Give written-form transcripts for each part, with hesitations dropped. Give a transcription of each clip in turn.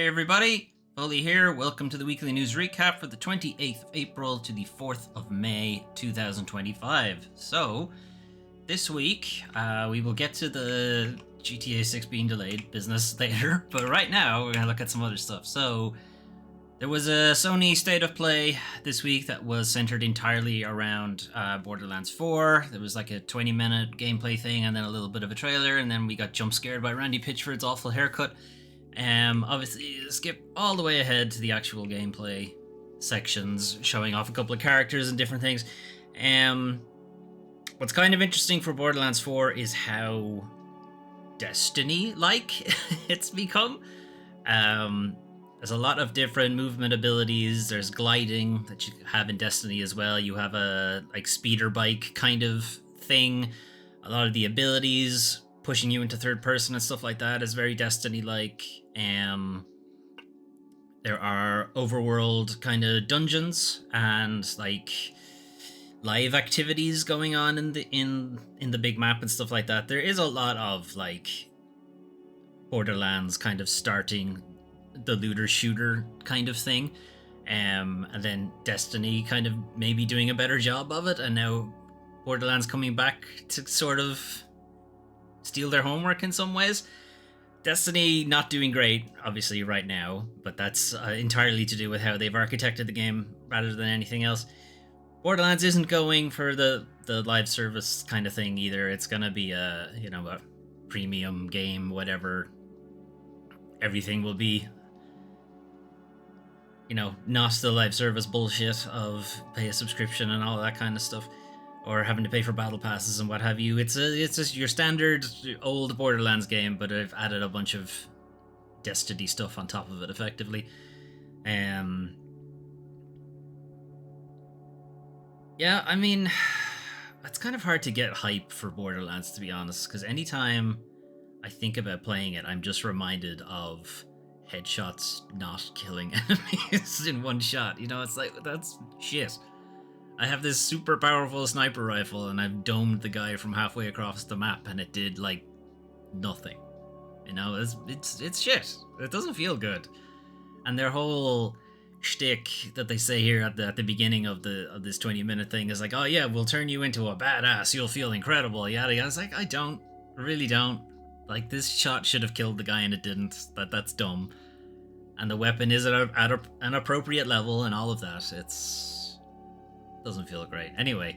Hey everybody, Foley here. Welcome to the weekly news recap for the 28th of April to the 4th of May 2025. So, this week, we will get to the GTA6 being delayed business later, but right now we're going to look at some other stuff. So, there was a Sony State of Play this week that was centered entirely around Borderlands 4. There was like a 20-minute gameplay thing and then a little bit of a trailer, and then we got jump scared by Randy Pitchford's awful haircut. Obviously, skip all the way ahead to the actual gameplay sections, showing off a couple of characters and different things. What's kind of interesting for Borderlands 4 is how Destiny-like it's become. There's a lot of different movement abilities. There's gliding that you have in Destiny as well. You have a speeder bike kind of thing. A lot of the abilities pushing you into third person and stuff like that is very Destiny-like. There are overworld kind of dungeons and live activities going on in the big map and stuff like that. There is a lot of Borderlands kind of starting the looter shooter kind of thing, and then Destiny kind of maybe doing a better job of it, and now Borderlands coming back to sort of steal their homework in some ways. Destiny not doing great, obviously, right now, but that's entirely to do with how they've architected the game rather than anything else. Borderlands isn't going for the live service kind of thing either. It's gonna be a premium game, whatever. Everything will be, not the live service bullshit of pay a subscription and all that kind of stuff, or having to pay for battle passes and what have you. It's just your standard old Borderlands game, but I've added a bunch of Destiny stuff on top of it, effectively. Yeah, I mean, it's kind of hard to get hype for Borderlands, to be honest, because anytime I think about playing it, I'm just reminded of headshots not killing enemies in one shot. It's like, that's shit. I have this super powerful sniper rifle and I've domed the guy from halfway across the map and it did nothing. It's shit. It doesn't feel good. And their whole shtick that they say here at the beginning of this 20-minute thing is like, oh yeah, we'll turn you into a badass. You'll feel incredible. Yada yada. It's like, I really don't. This shot should have killed the guy and it didn't. That's dumb. And the weapon is at an appropriate level and all of that. Doesn't feel great. Anyway,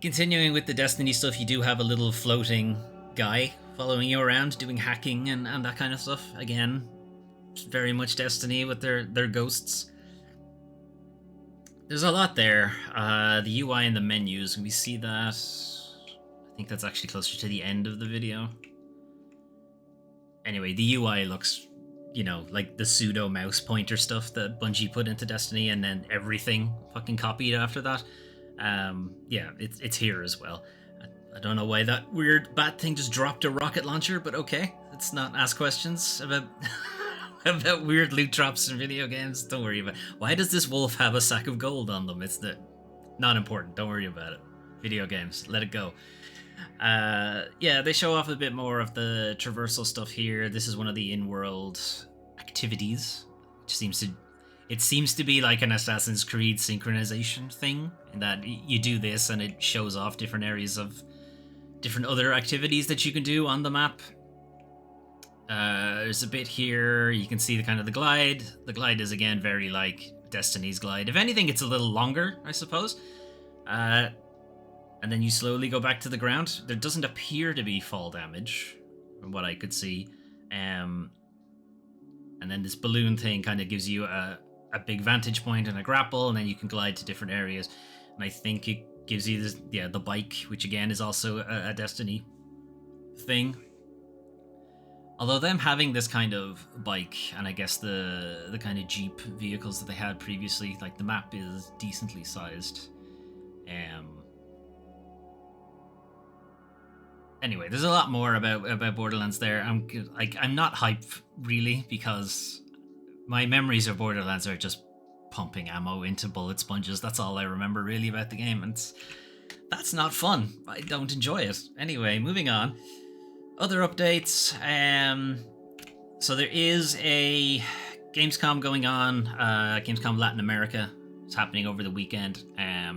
continuing with the Destiny stuff, you do have a little floating guy following you around doing hacking and that kind of stuff. Again, very much Destiny with their ghosts. There's a lot there. The UI and the menus, can we see that? I think that's actually closer to the end of the video. Anyway, the UI looks, like the pseudo mouse pointer stuff that Bungie put into Destiny, and then everything fucking copied after that. Yeah, it's here as well. I don't know why that weird bat thing just dropped a rocket launcher, but okay. Let's not ask questions about about weird loot drops in video games. Don't worry about it. Why does this wolf have a sack of gold on them? It's not important. Don't worry about it. Video games, let it go. Yeah, they show off a bit more of the traversal stuff here. This is one of the in-world activities, which seems to be like an Assassin's Creed synchronization thing, in that you do this and it shows off different areas of different other activities that you can do on the map. There's a bit here, you can see the glide. The glide is again very like Destiny's glide. If anything, it's a little longer, I suppose. And then you slowly go back to the ground. There doesn't appear to be fall damage, from what I could see. And then this balloon thing kind of gives you a big vantage point and a grapple, and then you can glide to different areas. And I think it gives you the bike, which again is also a Destiny thing. Although them having this kind of bike, and I guess the kind of Jeep vehicles that they had previously, the map is decently sized. Anyway, there's a lot more about Borderlands there. I'm not hyped really, because my memories of Borderlands are just pumping ammo into bullet sponges. That's all I remember really about the game, and that's not fun. I don't enjoy it. Anyway, moving on. Other updates. So there is a Gamescom going on, Gamescom Latin America. It's happening over the weekend.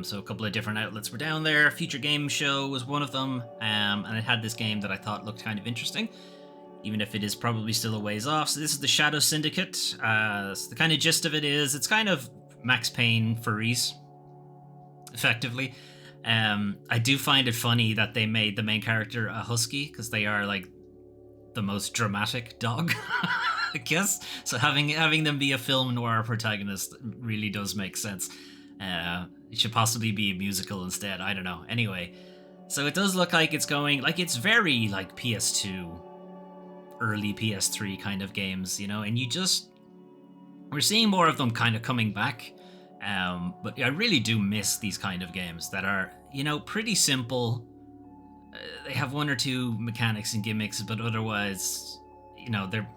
So a couple of different outlets were down there. Future Game Show was one of them, and it had this game that I thought looked kind of interesting, even if it is probably still a ways off. So this is the Shadow Syndicate. So the kind of gist of it is it's kind of Max Payne furries, effectively. I do find it funny that they made the main character a husky, because they are like the most dramatic dog, I guess. So having them be a film noir protagonist really does make sense. It should possibly be a musical instead. I don't know. Anyway, so it does look like it's going like it's very like PS2, early PS3 kind of games, and we're seeing more of them kind of coming back. But I really do miss these kind of games that are, pretty simple. They have one or two mechanics and gimmicks, but otherwise, they're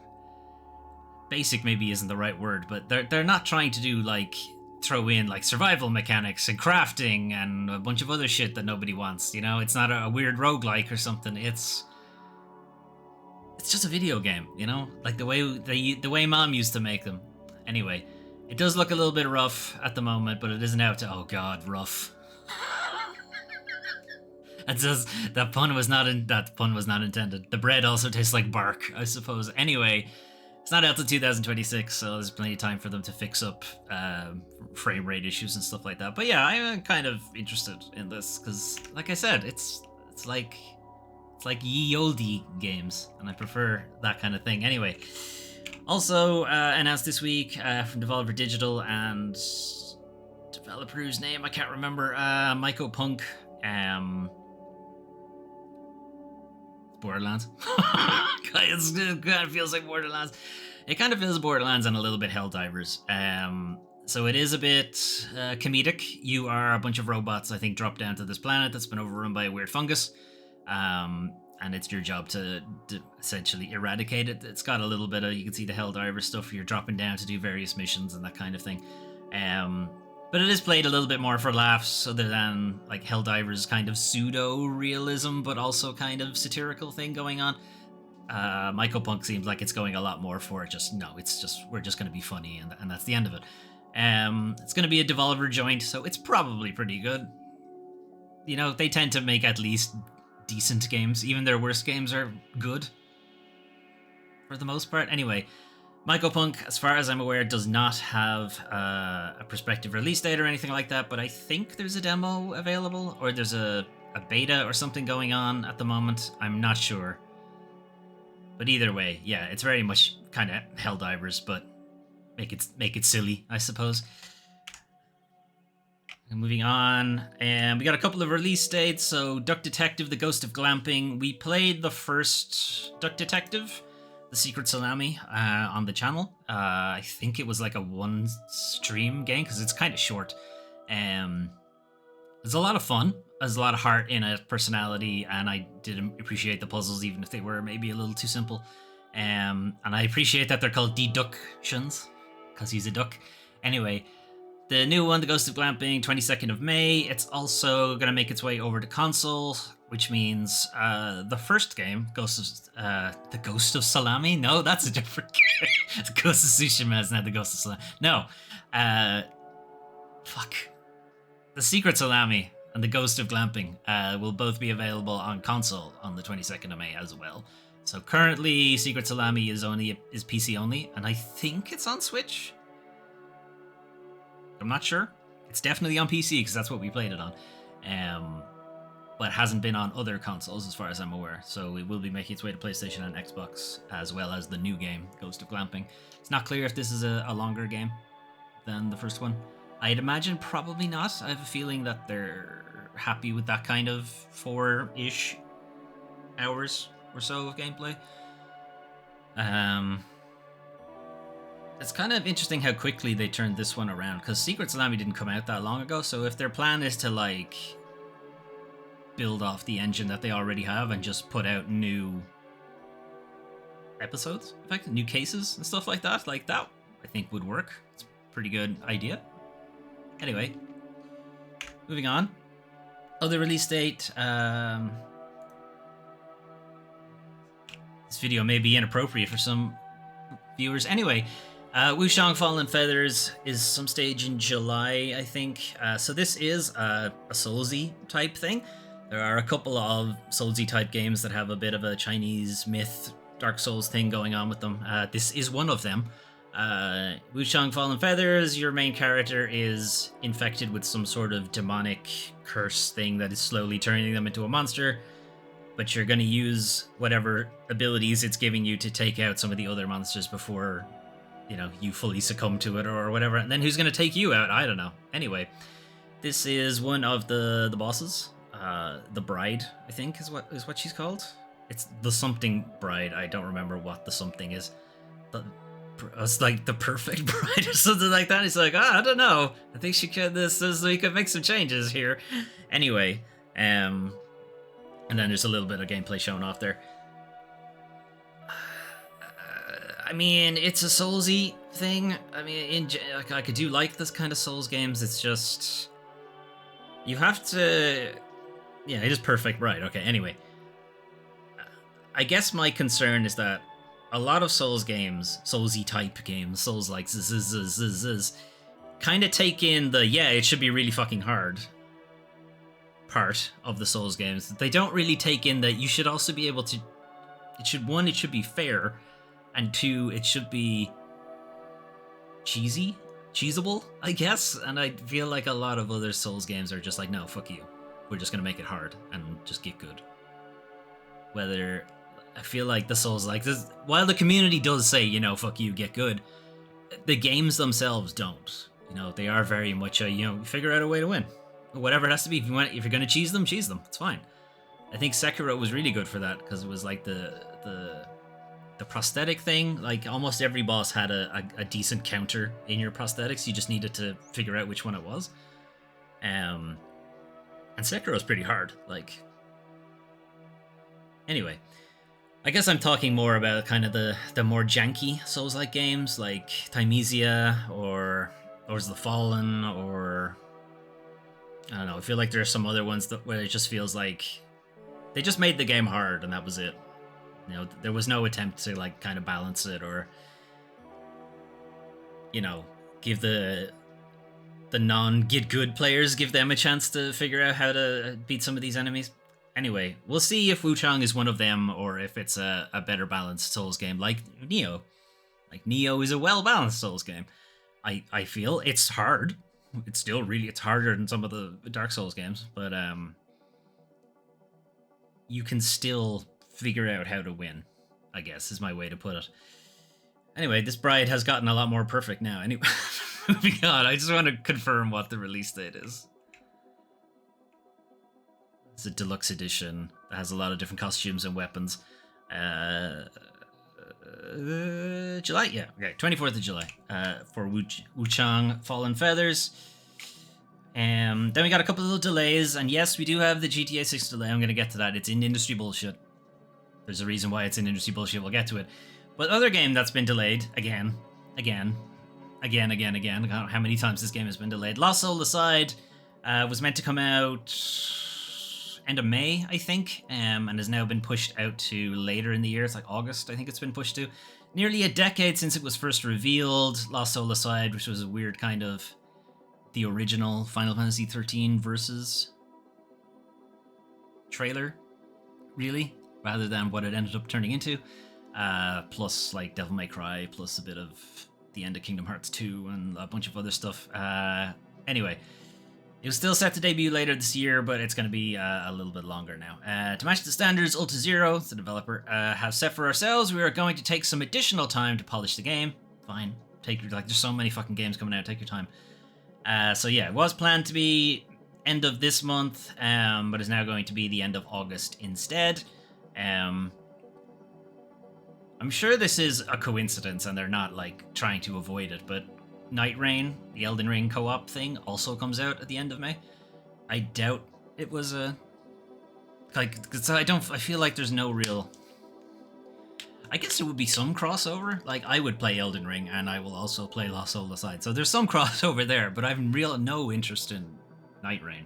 basic. Maybe isn't the right word, but they're not trying to do like throw in like survival mechanics and crafting and a bunch of other shit that nobody wants. It's not a weird roguelike or something. It's just a video game, like the way Mom used to make them. Anyway, it does look a little bit rough at the moment, but it isn't out to, oh god, rough. That pun was not intended. The bread also tastes like bark, I suppose. Anyway, it's not out till 2026, so there's plenty of time for them to fix up frame rate issues and stuff like that. But yeah, I'm kind of interested in this because, like I said, it's like ye olde games, and I prefer that kind of thing. Anyway, also announced this week from Devolver Digital and developer whose name I can't remember, Myco Punk. Borderlands. It kind of feels like Borderlands. It kind of feels Borderlands and a little bit Helldivers. So it is a bit comedic. You are a bunch of robots, I think, dropped down to this planet that's been overrun by a weird fungus. And it's your job to essentially eradicate it. It's got a little bit of, you can see the Helldiver stuff. You're dropping down to do various missions and that kind of thing. But it is played a little bit more for laughs, other than like Helldiver's kind of pseudo-realism, but also kind of satirical thing going on. Myco Punk seems like it's going a lot more for we're just going to be funny, and that's the end of it. It's going to be a Devolver joint, so it's probably pretty good. They tend to make at least decent games. Even their worst games are good, for the most part. Anyway, Myco Punk, as far as I'm aware, does not have a prospective release date or anything like that, but I think there's a demo available, or there's a beta or something going on at the moment. I'm not sure. But either way, yeah, it's very much kind of Helldivers, but make it silly, I suppose. And moving on, and we got a couple of release dates. So Duck Detective, The Ghost of Glamping. We played the first Duck Detective, The Secret Salami, on the channel. I think it was like a one stream game because it's kind of short. It's a lot of fun. There's a lot of heart in it, personality, and I did appreciate the puzzles, even if they were maybe a little too simple. And I appreciate that they're called deductions because he's a duck. Anyway, the new one, The Ghost of Glamping, 22nd of May. It's also going to make its way over to console, which means the first game, The Ghost of Salami? No, that's a different game. The Ghost of Tsushima is not The Ghost of Salami. No. The Secret Salami and The Ghost of Glamping will both be available on console on the 22nd of May as well. So currently, Secret Salami is PC only, and I think it's on Switch. I'm not sure. It's definitely on PC because that's what we played it on. But hasn't been on other consoles as far as I'm aware. So it will be making its way to PlayStation and Xbox, as well as the new game, Ghost of Glamping. It's not clear if this is a longer game than the first one. I'd imagine probably not. I have a feeling that they're happy with that kind of 4-ish hours or so of gameplay. It's kind of interesting how quickly they turned this one around, because Secret Salami didn't come out that long ago. So if their plan is to like build off the engine that they already have and just put out new episodes, in fact, new cases and stuff like that, I think would work. It's a pretty good idea. Anyway, moving on. Other release date. This video may be inappropriate for some viewers. Anyway, Wushang Fallen Feathers is some stage in July, I think. So this is a Soulsy type thing. There are a couple of Soulsy type games that have a bit of a Chinese myth, Dark Souls thing going on with them. This is one of them. Wushang Fallen Feathers, your main character is infected with some sort of demonic curse thing that is slowly turning them into a monster, but you're going to use whatever abilities it's giving you to take out some of the other monsters before, you know, you fully succumb to it or whatever. And then who's going to take you out? I don't know. Anyway, this is one of the bosses. The Bride, I think, is what she's called. It's the something bride. I don't remember what the something is. It's like the perfect bride or something like that. It's like, I don't know. I think she could. We could make some changes here. Anyway, and then there's a little bit of gameplay shown off there. I mean, it's a Soulsy thing. I mean, I do like this kind of Souls games. It's just you have to. Yeah, it is perfect, right? Okay. Anyway, I guess my concern is that a lot of Souls games, Soulsy type games, Souls like kind of take in the it should be really fucking hard part of the Souls games. They don't really take in that you should also be able to. It should be fair, and two, it should be cheesable, I guess. And I feel like a lot of other Souls games are just like, no, fuck you. We're just gonna make it hard and just get good. Whether I feel like the Souls like this, while the community does say, you know, fuck you, get good, the games themselves don't. You know, they are very much figure out a way to win. Whatever it has to be. If you're gonna cheese them, it's fine. I think Sekiro was really good for that because it was like the prosthetic thing. Like almost every boss had a decent counter in your prosthetics. You just needed to figure out which one it was. And Sekiro is pretty hard. Like, anyway, I guess I'm talking more about kind of the more janky Souls-like games like Thymesia or Is the Fallen, or I don't know. I feel like there are some other ones where it just feels like they just made the game hard and that was it. You know, there was no attempt to like kind of balance it or, you know, give the non-get good players, give them a chance to figure out how to beat some of these enemies. Anyway, we'll see if Wuchang is one of them or if it's a better balanced Souls game like Nioh. Like Nioh is a well-balanced Souls game. I feel it's hard. It's still it's harder than some of the Dark Souls games, but you can still figure out how to win, I guess, is my way to put it. Anyway, this Bride has gotten a lot more perfect now. Anyway, moving on, I just want to confirm what the release date is. It's a deluxe edition that has a lot of different costumes and weapons. July? Yeah, okay, 24th of July for Wuchang Fallen Feathers. Then we got a couple of little delays, and yes, we do have the GTA6 delay. I'm going to get to that. It's in industry bullshit. There's a reason why it's in industry bullshit. We'll get to it. But other game that's been delayed again. I don't know how many times this game has been delayed. Lost Soul Aside was meant to come out end of May, I think, and has now been pushed out to later in the year. It's like August, I think it's been pushed to. Nearly a decade since it was first revealed. Lost Soul Aside, which was a weird kind of the original Final Fantasy 13 versus trailer, really, rather than what it ended up turning into. Plus like Devil May Cry, plus a bit of the end of Kingdom Hearts 2 and a bunch of other stuff. Anyway, it was still set to debut later this year, but it's going to be a little bit longer now. To match the standards Ulta Zero, the developer, have set for ourselves, we are going to take some additional time to polish the game. Fine. There's so many fucking games coming out, take your time. So yeah, it was planned to be end of this month, but is now going to be the end of August instead. I'm sure this is a coincidence and they're not like trying to avoid it, but Night Rain, the Elden Ring co-op thing, also comes out at the end of May. I doubt it was a I feel like there's no real. I guess there would be some crossover. Like I would play Elden Ring and I will also play Lost Soul Aside, so there's some crossover there. But I've no interest in Night Rain.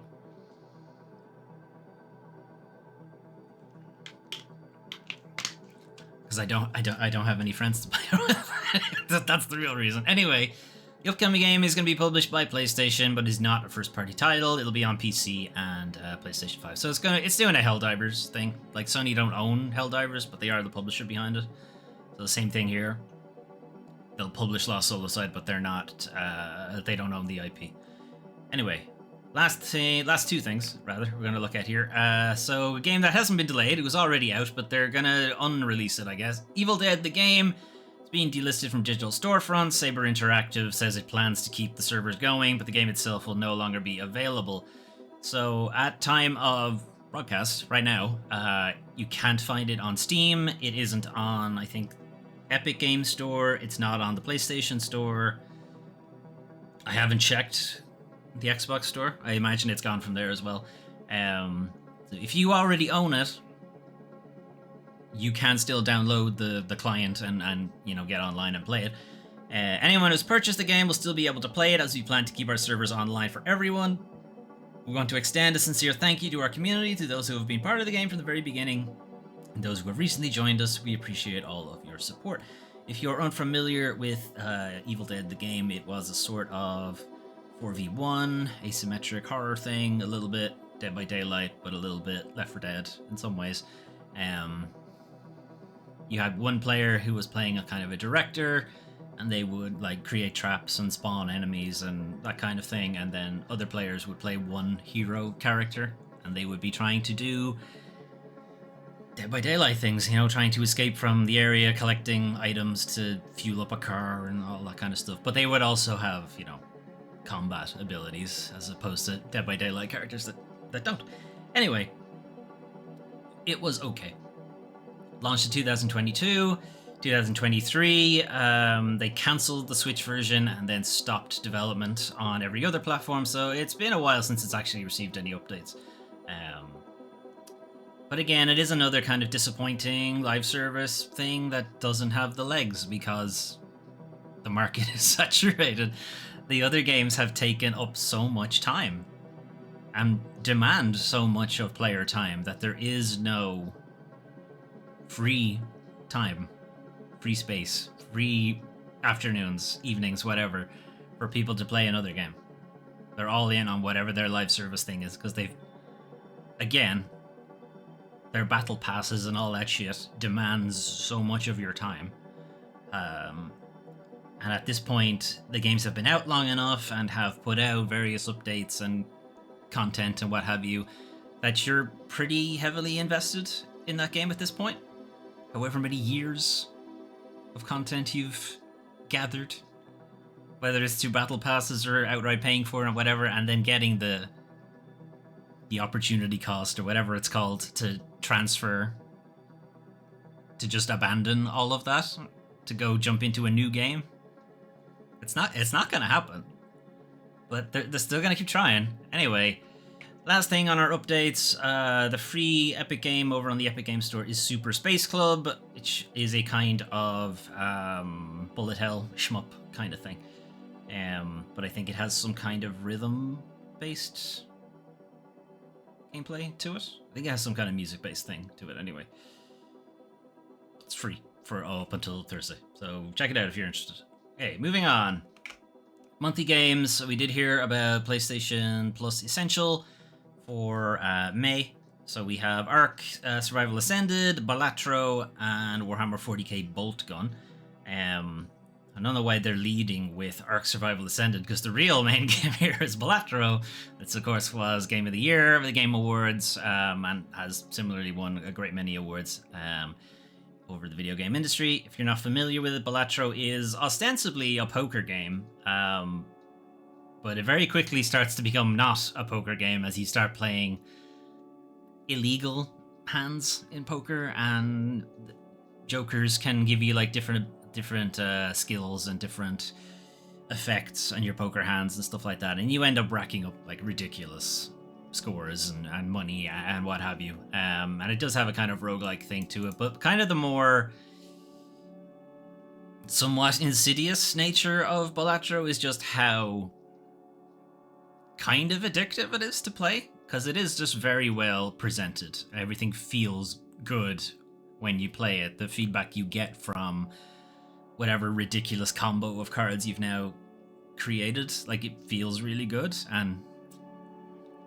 because I don't have any friends to play with. That's the real reason. Anyway, the upcoming game is going to be published by PlayStation, but is not a first-party title. It'll be on PC and PlayStation 5. So it's doing a Helldivers thing. Like, Sony don't own Helldivers, but they are the publisher behind it. So the same thing here. They'll publish Lost Soulside, but they're not. They don't own the IP. Anyway, last two things rather we're gonna look at here. So a game that hasn't been delayed. It was already out, but they're gonna unrelease it, I guess. Evil Dead the game. Being delisted from digital storefronts. Saber Interactive says it plans to keep the servers going, but the game itself will no longer be available. So at time of broadcast, right now, you can't find it on Steam. It isn't on, I think, Epic Games Store. It's not on the PlayStation Store. I haven't checked the Xbox Store. I imagine it's gone from there as well. So if you already own it, you can still download the client and get online and play it. Anyone who's purchased the game will still be able to play it, as we plan to keep our servers online for everyone. We want to extend a sincere thank you to our community, to those who have been part of the game from the very beginning, and those who have recently joined us. We appreciate all of your support. If you're unfamiliar with Evil Dead the game, it was a sort of 4v1 asymmetric horror thing, a little bit Dead by Daylight, but a little bit Left 4 Dead in some ways. You had one player who was playing a kind of a director, and they would like create traps and spawn enemies and that kind of thing, and then other players would play one hero character, and they would be trying to do Dead by Daylight things, trying to escape from the area, collecting items to fuel up a car and all that kind of stuff. But they would also have, combat abilities, as opposed to Dead by Daylight characters that don't. Anyway, it was okay. Launched in 2022, 2023, they cancelled the Switch version and then stopped development on every other platform, so it's been a while since it's actually received any updates. But again, it is another kind of disappointing live service thing that doesn't have the legs, because the market is saturated. The other games have taken up so much time and demand so much of player time that there is no free time, free space, free afternoons, evenings, whatever, for people to play another game. They're all in on whatever their live service thing is, because again, their battle passes and all that shit demands so much of your time. And at this point, the games have been out long enough and have put out various updates and content and what have you, that you're pretty heavily invested in that game at this point. However many years of content you've gathered, whether it's through battle passes or outright paying for it or whatever, and then getting the opportunity cost or whatever it's called to transfer, to just abandon all of that to go jump into a new game. It's not going to happen, but they're still going to keep trying. Anyway, last thing on our updates, the free Epic game over on the Epic Games Store is Super Space Club, which is a kind of bullet hell shmup kind of thing. But I think it has some kind of rhythm-based gameplay to it. I think it has some kind of music-based thing to it anyway. It's free for up until Thursday, so check it out if you're interested. Okay, moving on. Monthly games. We did hear about PlayStation Plus Essential for May. So we have Ark, Survival Ascended, Balatro, and Warhammer 40k Bolt Gun. I don't know why they're leading with Ark Survival Ascended, because the real main game here is Balatro. This, of course, was Game of the Year of the Game Awards, and has similarly won a great many awards over the video game industry. If you're not familiar with it, Balatro is ostensibly a poker game, but it very quickly starts to become not a poker game as you start playing illegal hands in poker, and jokers can give you like different skills and different effects on your poker hands and stuff like that, and you end up racking up like ridiculous scores and money and what have you. And it does have a kind of roguelike thing to it, but kind of the more somewhat insidious nature of Balatro is just how kind of addictive it is to play, because it is just very well presented. Everything feels good when you play it. The feedback you get from whatever ridiculous combo of cards you've now created, like, it feels really good, and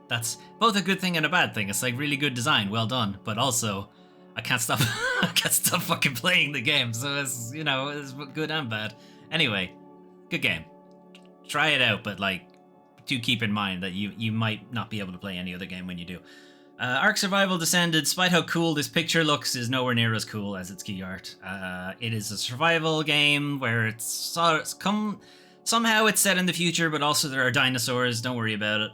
that's both a good thing and a bad thing. It's like really good design, well done, but also I can't stop I can't stop fucking playing the game, so it's, you know, it's good and bad. Anyway, good game. Try it out, but like, do keep in mind that you might not be able to play any other game when you do. Ark Survival Descended, despite how cool this picture looks, is nowhere near as cool as its key art. It is a survival game where somehow it's set in the future, but also there are dinosaurs. Don't worry about it.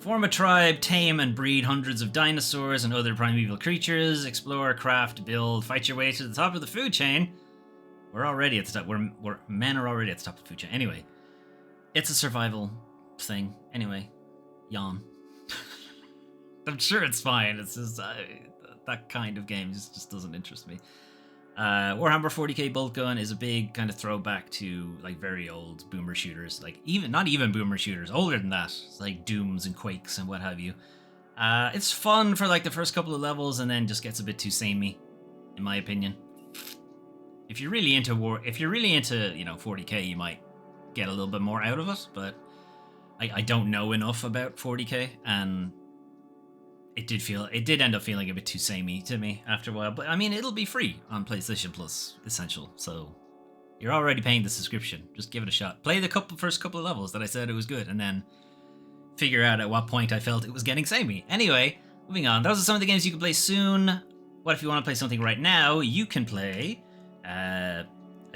Form a tribe, tame and breed hundreds of dinosaurs and other primeval creatures. Explore, craft, build, fight your way to the top of the food chain. We're already at the top. Men are already at the top of the food chain. Anyway, it's a survival thing. Anyway, yawn. I'm sure it's fine. It's just that kind of game just doesn't interest me. Warhammer 40k Bolt Gun is a big kind of throwback to like very old boomer shooters, like not even boomer shooters, older than that. It's like Dooms and Quakes and what have you. It's fun for like the first couple of levels, and then just gets a bit too samey, in my opinion. If you're really into 40k, you might get a little bit more out of it, but I don't know enough about 40k, and it did end up feeling a bit too samey to me after a while. But I mean, it'll be free on PlayStation Plus Essential, so you're already paying the subscription. Just give it a shot. Play the first couple of levels that I said it was good, and then figure out at what point I felt it was getting samey. Anyway, moving on. Those are some of the games you can play soon. What if you want to play something right now? You can play a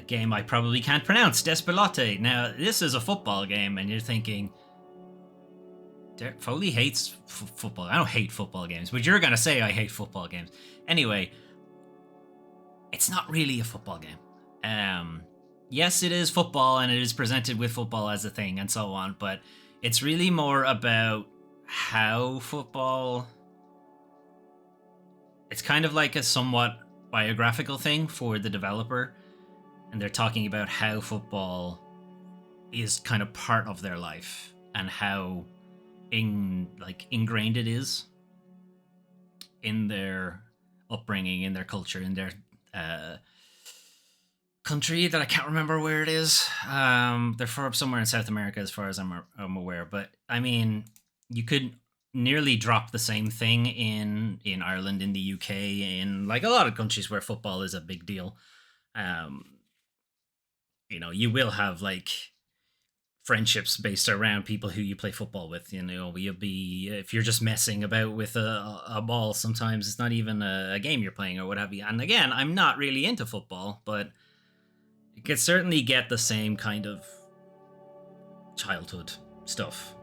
game I probably can't pronounce, Despelote. Now, this is a football game, and you're thinking, Derek Foley hates football. I don't hate football games, but you're going to say I hate football games. Anyway, it's not really a football game. Yes, it is football, and it is presented with football as a thing and so on, but it's really more about how football... It's kind of like a somewhat biographical thing for the developer, and they're talking about how football is kind of part of their life and how ingrained it is in their upbringing, in their culture, in their country that I can't remember where it is. They're from somewhere in South America, as far as I'm aware. But I mean, you could nearly drop the same thing in Ireland, in the UK, in like a lot of countries where football is a big deal. You will have like friendships based around people who you play football with. You'll be, if you're just messing about with a ball, sometimes it's not even a game you're playing or what have you. And again, I'm not really into football, but it could certainly get the same kind of childhood stuff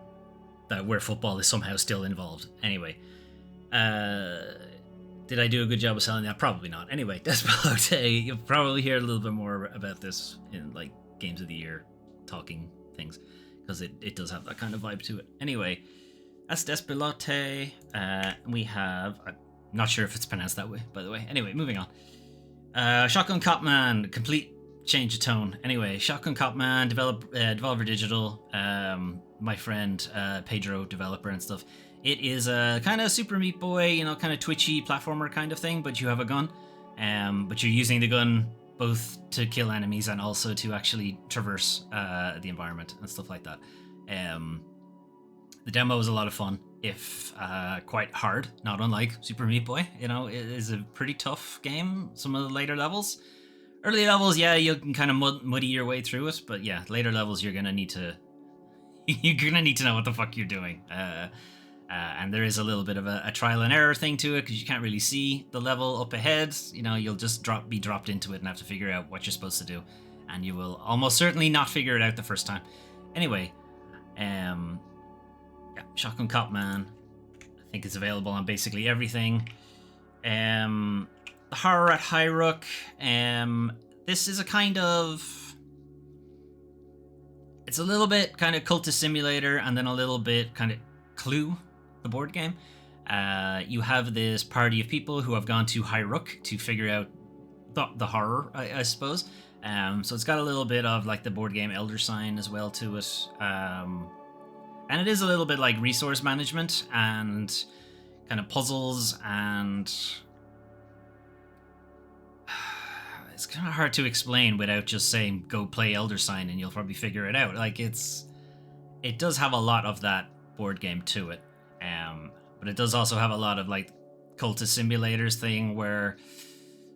that where football is somehow still involved. Anyway, did I do a good job of selling that? Probably not. Anyway, Despelote, you'll probably hear a little bit more about this in like Games of the Year talking things, because it does have that kind of vibe to it. Anyway, that's Despelote. We have, I'm not sure if it's pronounced that way, by the way. Anyway, moving on. Shotgun Copman, complete change of tone. Anyway, Shotgun Copman, Devolver Digital, my friend Pedro, developer and stuff. It is a kind of Super Meat Boy, kind of twitchy platformer kind of thing, but you have a gun, but you're using the gun both to kill enemies and also to actually traverse the environment and stuff like that. The demo was a lot of fun, if quite hard, not unlike Super Meat Boy. It is a pretty tough game, some of the later levels. Early levels, yeah, you can kind of muddy your way through it, but yeah, later levels you're gonna need to know what the fuck you're doing. And there is a little bit of a trial and error thing to it, because you can't really see the level up ahead. You'll just be dropped into it and have to figure out what you're supposed to do, and you will almost certainly not figure it out the first time. Anyway, Shotgun Copman, I think it's available on basically everything. The Horror at Hyrule. This is a kind of... It's a little bit kind of Cultist Simulator, and then a little bit kind of Clue, the board game. You have this party of people who have gone to Hyrule to figure out the horror, I suppose. So it's got a little bit of like the board game Elder Sign as well to it. And it is a little bit like resource management and kind of puzzles, and it's kind of hard to explain without just saying go play Elder Sign and you'll probably figure it out. Like it does have a lot of that board game to it, but it does also have a lot of like cultist simulators thing where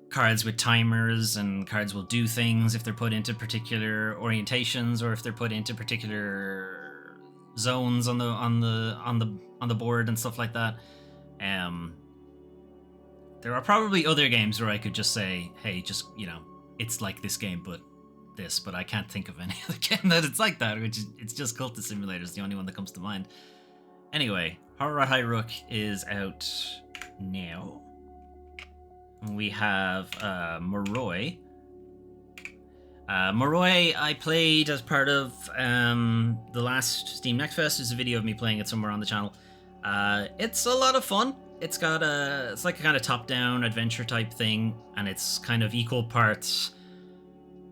cards with timers and cards will do things if they're put into particular orientations or if they're put into particular zones on the board and stuff like that. There are probably other games where I could just say, hey, just, it's like this game, but this, but I can't think of any other game that it's like that, which is, it's just Cultist Simulator is the only one that comes to mind. Anyway, Horror at High Rook is out now. We have Moroi. Moroi I played as part of the last Steam Next Fest. There's a video of me playing it somewhere on the channel. It's a lot of fun. It's like a kind of top-down adventure type thing, and it's kind of equal parts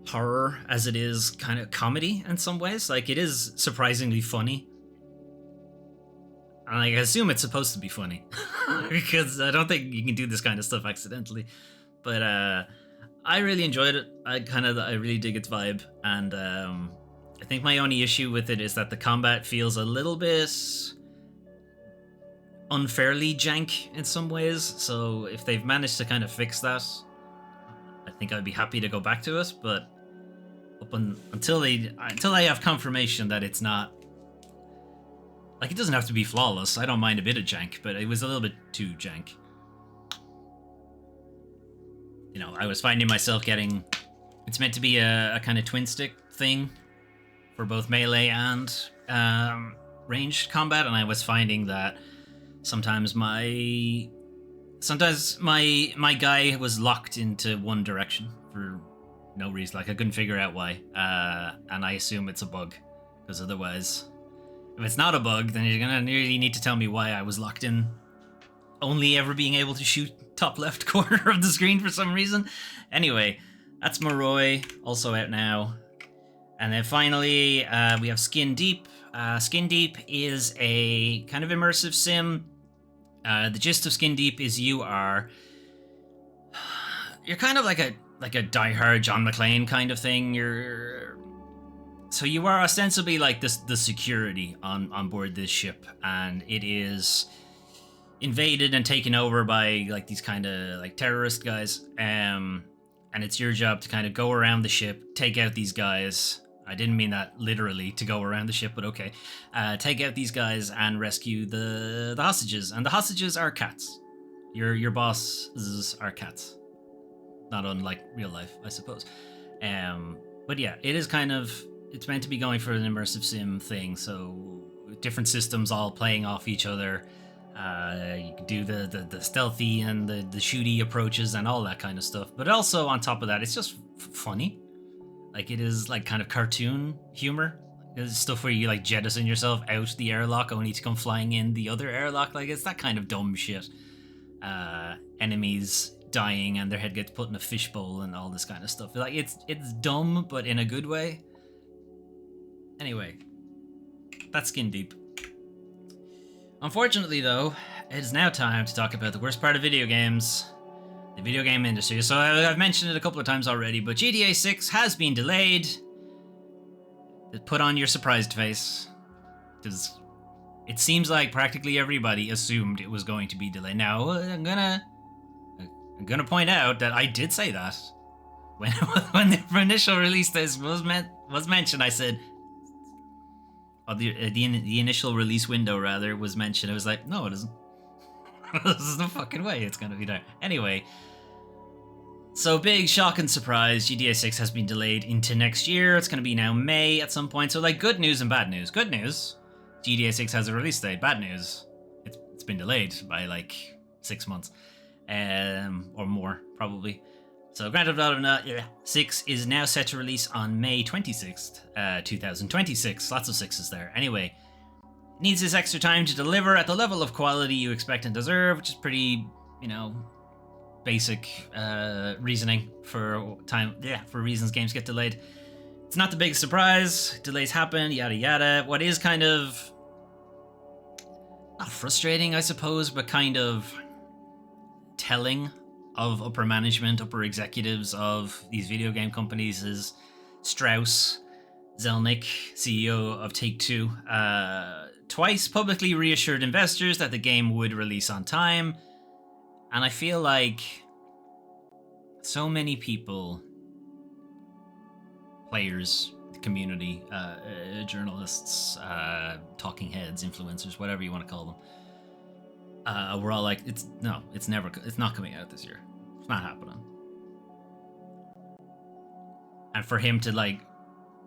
horror as it is kind of comedy in some ways. Like, it is surprisingly funny. And I assume it's supposed to be funny because I don't think you can do this kind of stuff accidentally. But I really enjoyed it. I really dig its vibe, and I think my only issue with it is that the combat feels a little bit unfairly jank in some ways. So if they've managed to kind of fix that, I think I'd be happy to go back to it. But until I have confirmation that it's not, like, it doesn't have to be flawless. I don't mind a bit of jank, but it was a little bit too jank. I was finding myself getting... It's meant to be a kind of twin stick thing for both melee and ranged combat, and I was finding that sometimes my guy was locked into one direction for no reason. Like, I couldn't figure out why, and I assume it's a bug, because otherwise, if it's not a bug, then you're gonna really need to tell me why I was locked in only ever being able to shoot top left corner of the screen for some reason. Anyway, that's Moroi, also out now. And then finally, we have Skin Deep. Skin Deep is a kind of immersive sim. The gist of Skin Deep is you're kind of like a diehard John McClane kind of thing. So you are ostensibly like the security on board this ship, and it is invaded and taken over by like these kind of like terrorist guys. And it's your job to kind of go around the ship, take out these guys. I didn't mean that literally to go around the ship, but okay. Take out these guys and rescue the hostages. And the hostages are cats. Your bosses are cats. Not unlike real life, I suppose. But yeah, it is kind of... It's meant to be going for an immersive sim thing, so different systems all playing off each other. You can do the stealthy and the shooty approaches and all that kind of stuff. But also on top of that, it's just funny. Like, it is like kind of cartoon humor. It's stuff where you like jettison yourself out the airlock only to come flying in the other airlock. Like, it's that kind of dumb shit. Enemies dying and their head gets put in a fishbowl and all this kind of stuff. Like, it's dumb, but in a good way. Anyway, that's Skin Deep. Unfortunately, though, it is now time to talk about the worst part of video games, the video game industry. So I've mentioned it a couple of times already, but GTA6 has been delayed. Put on your surprised face, because it seems like practically everybody assumed it was going to be delayed. Now, I'm gonna point out that I did say that when the initial release date was mentioned. I said, the initial release window rather was mentioned. I was like, no, it isn't. There's no fucking way it's gonna be there. Anyway, so big shock and surprise, GTA 6 has been delayed into next year. It's gonna be now May at some point. So like, good news and bad news. Good news, GTA 6 has a release date. Bad news, it's been delayed by like 6 months, or more probably. So Grand Theft Auto 6 is now set to release on May 26th, 2026. Lots of sixes there. Anyway, needs this extra time to deliver at the level of quality you expect and deserve, which is pretty, basic reasoning for time. Yeah, for reasons games get delayed. It's not the biggest surprise. Delays happen, yada yada. What is kind of not frustrating, I suppose, but kind of telling of upper management, upper executives of these video game companies is Strauss Zelnick, CEO of Take-Two, twice publicly reassured investors that the game would release on time. And I feel like so many people, players, the community, journalists, talking heads, influencers, whatever you want to call them, we're all like, it's not coming out this year. It's not happening. And for him to like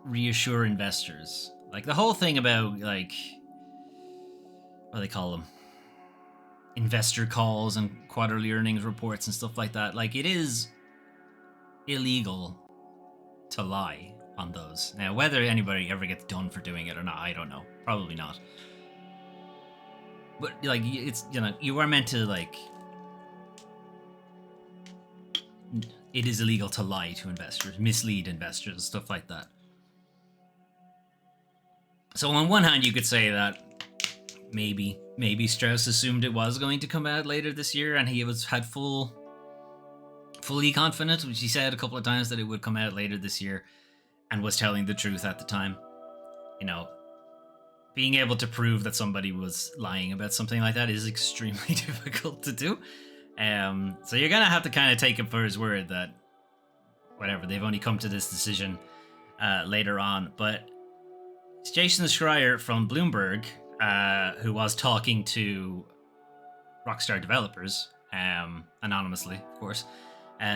reassure investors, like the whole thing about like, what do they call them? Investor calls and quarterly earnings reports and stuff like that. Like, it is illegal to lie on those. Now, whether anybody ever gets done for doing it or not, I don't know. Probably not. But like, it's, you know, you are meant to like, it is illegal to lie to investors, mislead investors, stuff like that. So on one hand, you could say that maybe Strauss assumed it was going to come out later this year, and he had fully confident, which he said a couple of times, that it would come out later this year, and was telling the truth at the time. You know, being able to prove that somebody was lying about something like that is extremely difficult to do. So you're gonna have to kind of take him for his word that whatever, they've only come to this decision later on. But it's Jason Schreier from Bloomberg, who was talking to Rockstar developers, anonymously, of course,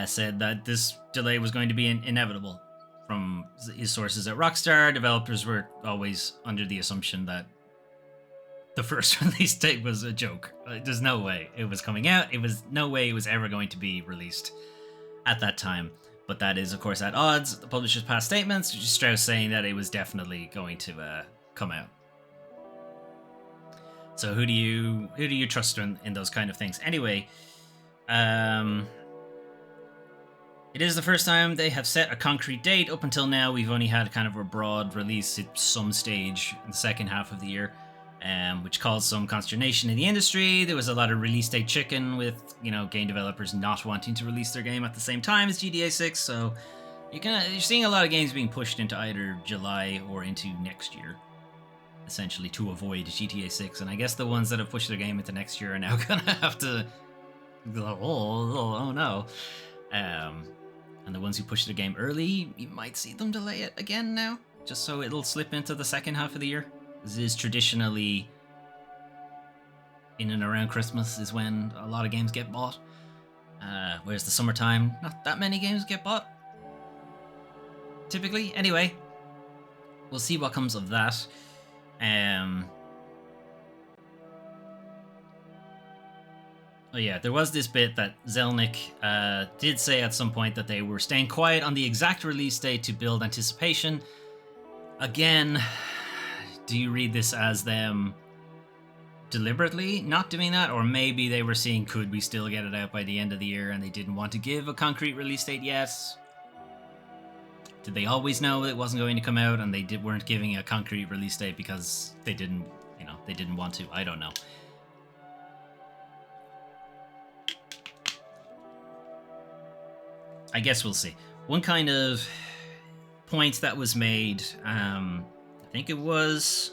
said that this delay was going to be inevitable. From his sources at Rockstar, developers were always under the assumption that the first release date was a joke. There's no way it was coming out. It was no way it was ever going to be released at that time. But that is, of course, at odds. The publisher's past statements, which is Strauss saying that it was definitely going to come out. So who do you trust in those kind of things? Anyway, it is the first time they have set a concrete date. Up until now, we've only had kind of a broad release at some stage in the second half of the year, which caused some consternation in the industry. There was a lot of release date chicken with, you know, game developers not wanting to release their game at the same time as GTA6. So you're seeing a lot of games being pushed into either July or into next year, essentially, to avoid GTA6. And I guess the ones that have pushed their game into next year are now gonna have to go, oh no. And the ones who push their game early, you might see them delay it again now, just so it'll slip into the second half of the year. This is traditionally in and around Christmas is when a lot of games get bought. Whereas the summertime, not that many games get bought, typically. Anyway, we'll see what comes of that. Oh yeah, there was this bit that Zelnick did say at some point that they were staying quiet on the exact release date to build anticipation. Again, do you read this as them deliberately not doing that? Or maybe they were seeing, could we still get it out by the end of the year, and they didn't want to give a concrete release date yet? Did they always know it wasn't going to come out, and they weren't giving a concrete release date because they didn't want to? I don't know. I guess we'll see. One kind of point that was made, I think it was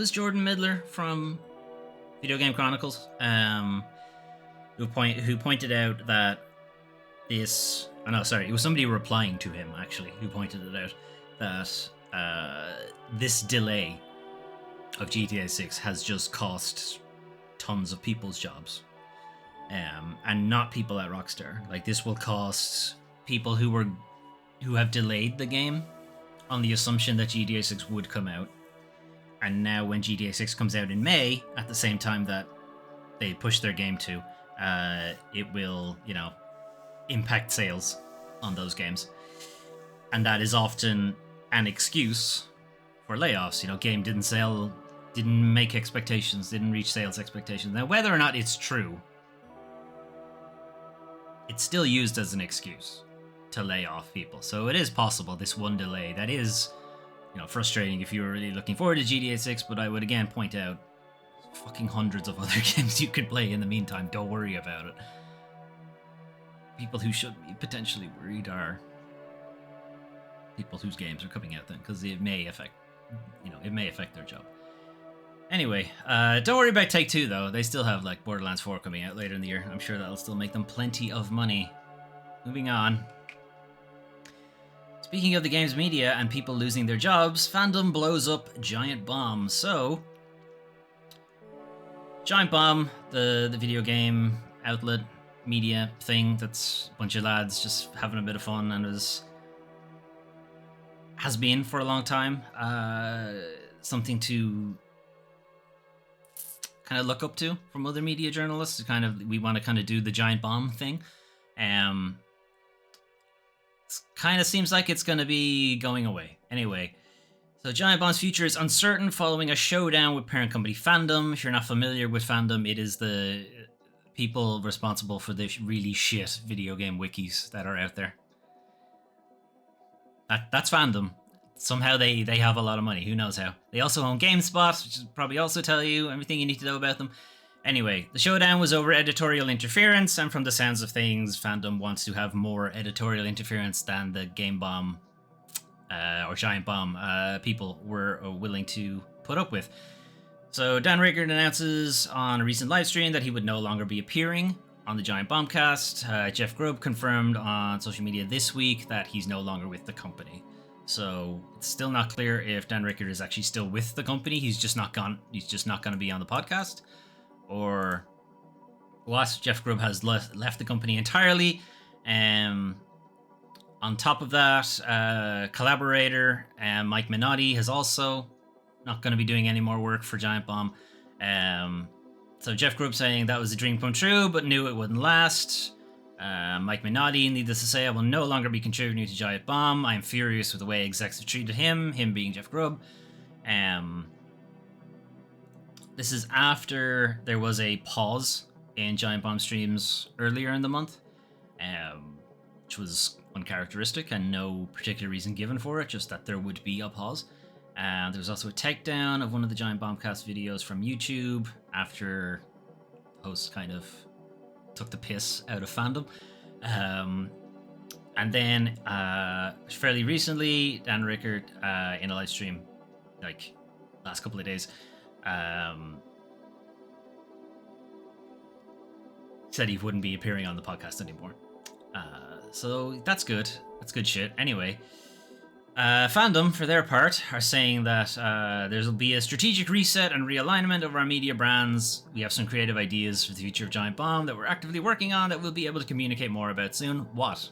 Jordan Midler from Video Game Chronicles, who pointed out that this. Oh no, sorry, it was somebody replying to him actually who pointed it out that this delay of GTA 6 has just cost tons of people's jobs. And not people at Rockstar. Like, this will cost people who have delayed the game on the assumption that GTA 6 would come out. And now when GTA 6 comes out in May, at the same time that they push their game to, it will, you know, impact sales on those games. And that is often an excuse for layoffs. You know, game didn't sell, didn't make expectations, didn't reach sales expectations. Now, whether or not it's true, it's still used as an excuse to lay off people. So it is possible this one delay that is frustrating if you were really looking forward to GTA 6. But I would again point out fucking hundreds of other games you could play in the meantime. Don't worry about it. People who should be potentially worried are people whose games are coming out then, because it may affect their job. Anyway, don't worry about Take-Two though. They still have like Borderlands 4 coming out later in the year. I'm sure that'll still make them plenty of money. Moving on. Speaking of the games media and people losing their jobs, fandom blows up Giant Bomb. So, Giant Bomb, the video game outlet media thing that's a bunch of lads just having a bit of fun, and has been for a long time. Something to kind of look up to from other media journalists. We want to kind of do the Giant Bomb thing. Kind of seems like it's going to be going away. Anyway, so Giant Bomb's future is uncertain following a showdown with parent company Fandom. If you're not familiar with Fandom, it is the people responsible for the really shit video game wikis that are out there. That's Fandom. Somehow they have a lot of money. Who knows how? They also own GameSpot, which will probably also tell you everything you need to know about them. Anyway, the showdown was over editorial interference, and from the sounds of things, Fandom wants to have more editorial interference than the Game Bomb or Giant Bomb people were willing to put up with. So Dan Rickard announces on a recent live stream that he would no longer be appearing on the Giant Bombcast. Jeff Grubb confirmed on social media this week that he's no longer with the company. So it's still not clear if Dan Rickard is actually still with the company. He's just not going to be on the podcast, or what. Jeff Grubb has left the company entirely. On top of that, collaborator Mike Minotti has also not going to be doing any more work for Giant Bomb. So Jeff Grubb saying that was a dream come true, but knew it wouldn't last. Mike Minotti, needless to say, I will no longer be contributing to Giant Bomb. I am furious with the way execs have treated him being Jeff Grubb. This is after there was a pause in Giant Bomb streams earlier in the month, which was uncharacteristic and no particular reason given for it, just that there would be a pause. There was also a takedown of one of the Giant Bombcast videos from YouTube after the host kind of took the piss out of Fandom. And then fairly recently, Dan Rickard in a live stream, like last couple of days, said he wouldn't be appearing on the podcast anymore. So that's good. That's good shit. Anyway, Fandom, for their part, are saying that there will be a strategic reset and realignment of our media brands. We have some creative ideas for the future of Giant Bomb that we're actively working on that we'll be able to communicate more about soon. What?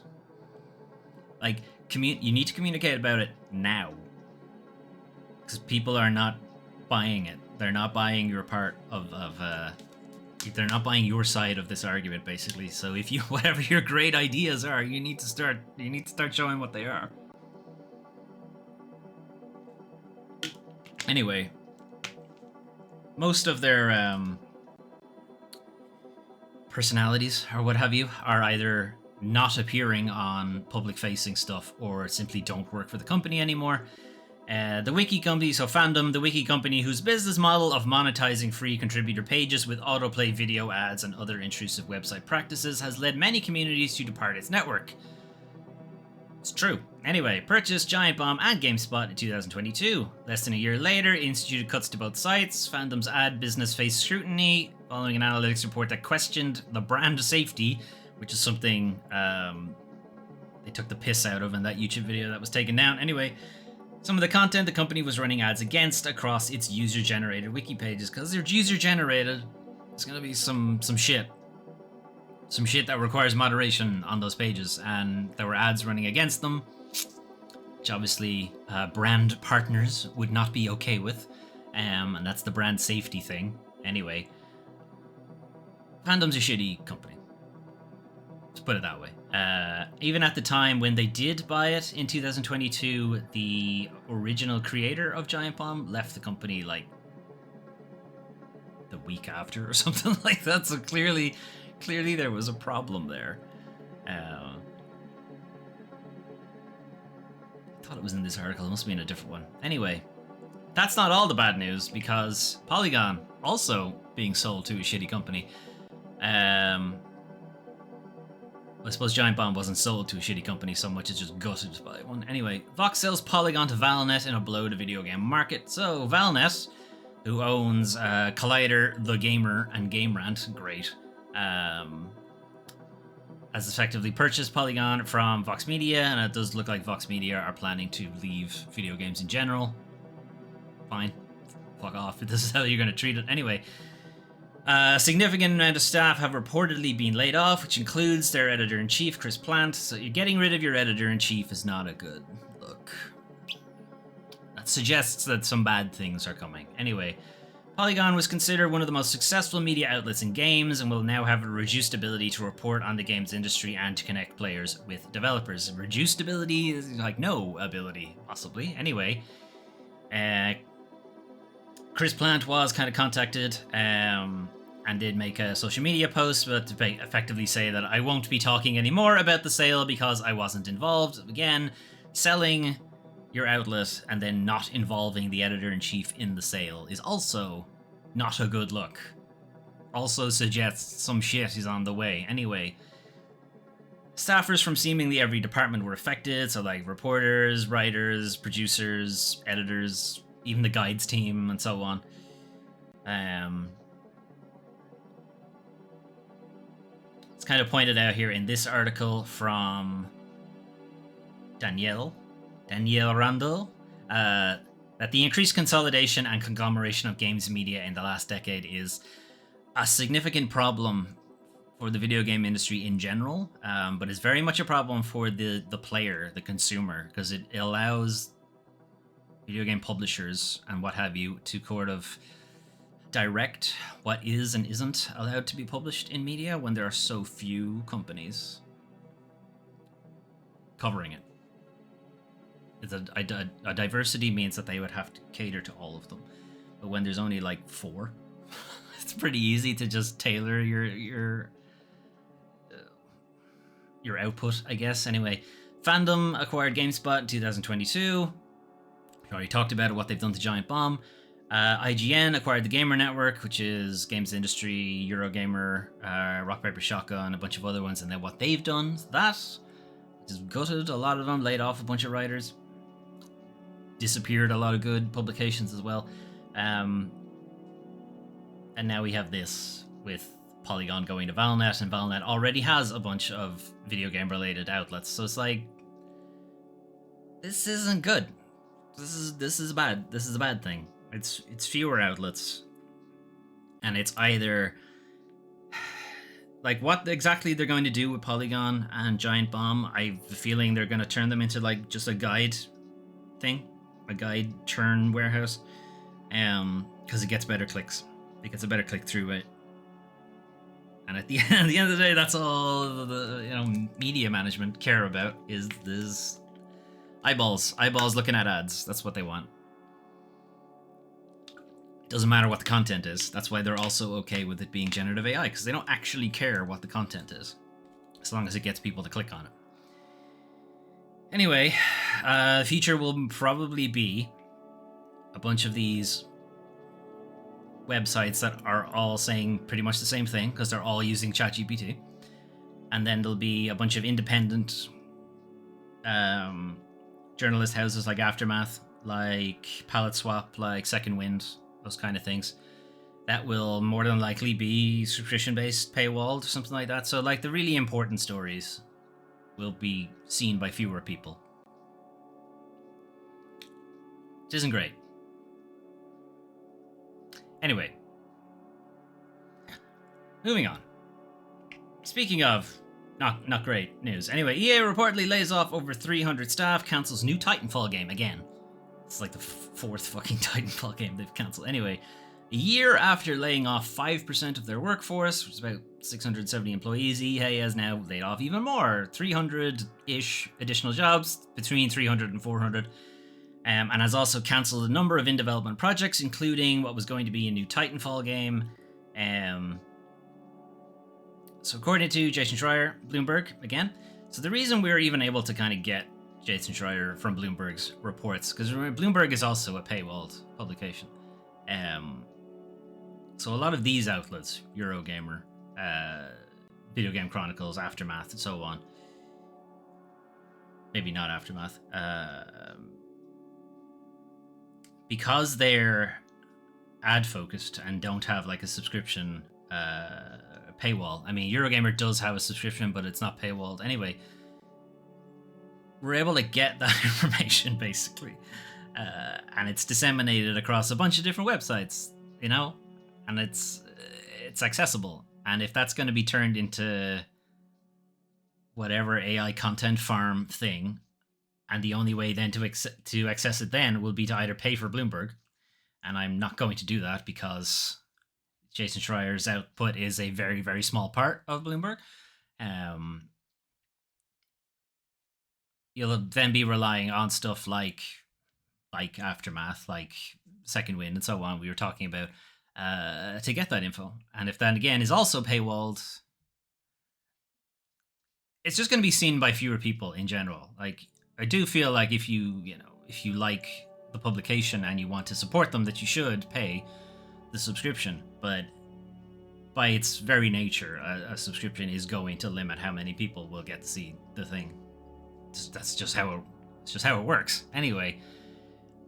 Like, you need to communicate about it now. Because people are not buying it. They're not buying your part of they're not buying your side of this argument, basically. So if you, whatever your great ideas are, you need to start showing what they are. Anyway, most of their personalities or what have you are either not appearing on public-facing stuff or simply don't work for the company anymore. The wiki company, so Fandom, the wiki company whose business model of monetizing free contributor pages with autoplay video ads and other intrusive website practices has led many communities to depart its network. It's true. Anyway, purchased Giant Bomb and GameSpot in 2022. Less than a year later, instituted cuts to both sites. Fandom's ad business faced scrutiny following an analytics report that questioned the brand safety, which is something they took the piss out of in that YouTube video that was taken down. Anyway, some of the content the company was running ads against across its user-generated wiki pages. Because they're user-generated, there's going to be some shit. Some shit that requires moderation on those pages, and there were ads running against them, which obviously brand partners would not be okay with, and that's the brand safety thing. Anyway, Fandom's a shitty company. Let's put it that way. Even at the time when they did buy it in 2022, the original creator of Giant Bomb left the company like the week after or something like that, so clearly there was a problem there. I thought it was in this article. It must be in a different one. Anyway, that's not all the bad news, because Polygon also being sold to a shitty company. I suppose Giant Bomb wasn't sold to a shitty company so much, it's just gutted by one. Anyway, Vox sells Polygon to Valnet in a blow to video game market. So Valnet, who owns Collider, The Gamer, and Game Rant, great, has effectively purchased Polygon from Vox Media, and it does look like Vox Media are planning to leave video games in general. Fine. Fuck off. This is how you're going to treat it. Anyway, a significant amount of staff have reportedly been laid off, which includes their editor-in-chief, Chris Plant. So you're getting rid of your editor-in-chief is not a good look. That suggests that some bad things are coming. Anyway, Polygon was considered one of the most successful media outlets in games and will now have a reduced ability to report on the games industry and to connect players with developers. Reduced ability is like no ability, possibly. Anyway, Chris Plant was kind of contacted and did make a social media post, but to effectively say that I won't be talking anymore about the sale because I wasn't involved. Again, selling your outlet and then not involving the editor-in-chief in the sale is also not a good look. Also suggests some shit is on the way. Anyway, staffers from seemingly every department were affected, so like reporters, writers, producers, editors, even the guides team, and so on. It's kind of pointed out here in this article from Danielle Randall, that the increased consolidation and conglomeration of games media in the last decade is a significant problem for the video game industry in general, but is very much a problem for the player, the consumer, because it allows video game publishers and what have you to sort of direct what is and isn't allowed to be published in media when there are so few companies covering it. A diversity means that they would have to cater to all of them, but when there's only like 4, it's pretty easy to just tailor your output, I guess. Anyway, Fandom acquired GameSpot in 2022. We already talked about it, what they've done to Giant Bomb. IGN acquired the Gamer Network, which is Games Industry, Eurogamer, Rock Paper Shotgun, a bunch of other ones, and then what they've done, that just gutted a lot of them, laid off a bunch of writers, disappeared a lot of good publications as well. And now we have this with Polygon going to Valnet, and Valnet already has a bunch of video game related outlets, so it's like, this isn't good. This is bad. This is a bad thing. It's fewer outlets, and it's either like what exactly they're going to do with Polygon and Giant Bomb. I have a feeling they're going to turn them into like just a guide thing, a guide churn warehouse, because it gets better clicks. It gets a better click through rate, and at the end of the day, that's all the media management care about is this. Eyeballs looking at ads. That's what they want. It doesn't matter what the content is. That's why they're also okay with it being generative AI, because they don't actually care what the content is, as long as it gets people to click on it. Anyway, the future will probably be a bunch of these websites that are all saying pretty much the same thing, because they're all using ChatGPT. And then there'll be a bunch of independent journalist houses like Aftermath, like Palette Swap, like Second Wind, those kind of things, that will more than likely be subscription-based, paywalled, or something like that. So like the really important stories will be seen by fewer people, which isn't great. Anyway, moving on. Speaking of not great news. Anyway, EA reportedly lays off over 300 staff, cancels new Titanfall game again. It's like the 4th fucking Titanfall game they've cancelled. Anyway, a year after laying off 5% of their workforce, which is about 670 employees, EA has now laid off even more, 300-ish additional jobs, between 300 and 400, and has also cancelled a number of in-development projects, including what was going to be a new Titanfall game. So according to Jason Schreier, Bloomberg, again, so the reason we were even able to kind of get Jason Schreier from Bloomberg's reports, because Bloomberg is also a paywalled publication. So a lot of these outlets, Eurogamer, Video Game Chronicles, Aftermath, and so on. Maybe not Aftermath. Because they're ad focused and don't have like a subscription paywall. I mean, Eurogamer does have a subscription, but it's not paywalled. Anyway, we're able to get that information basically, and it's disseminated across a bunch of different websites, you know, and it's accessible. And if that's going to be turned into whatever AI content farm thing, and the only way then to access it then will be to either pay for Bloomberg, and I'm not going to do that because Jason Schreier's output is a very, very small part of Bloomberg. You'll then be relying on stuff like Aftermath, like Second Wind, and so on. We were talking about to get that info, and if that again is also paywalled, it's just going to be seen by fewer people in general. Like, I do feel like if you like the publication and you want to support them, that you should pay the subscription. But by its very nature, a subscription is going to limit how many people will get to see the thing. That's just how it works. Anyway,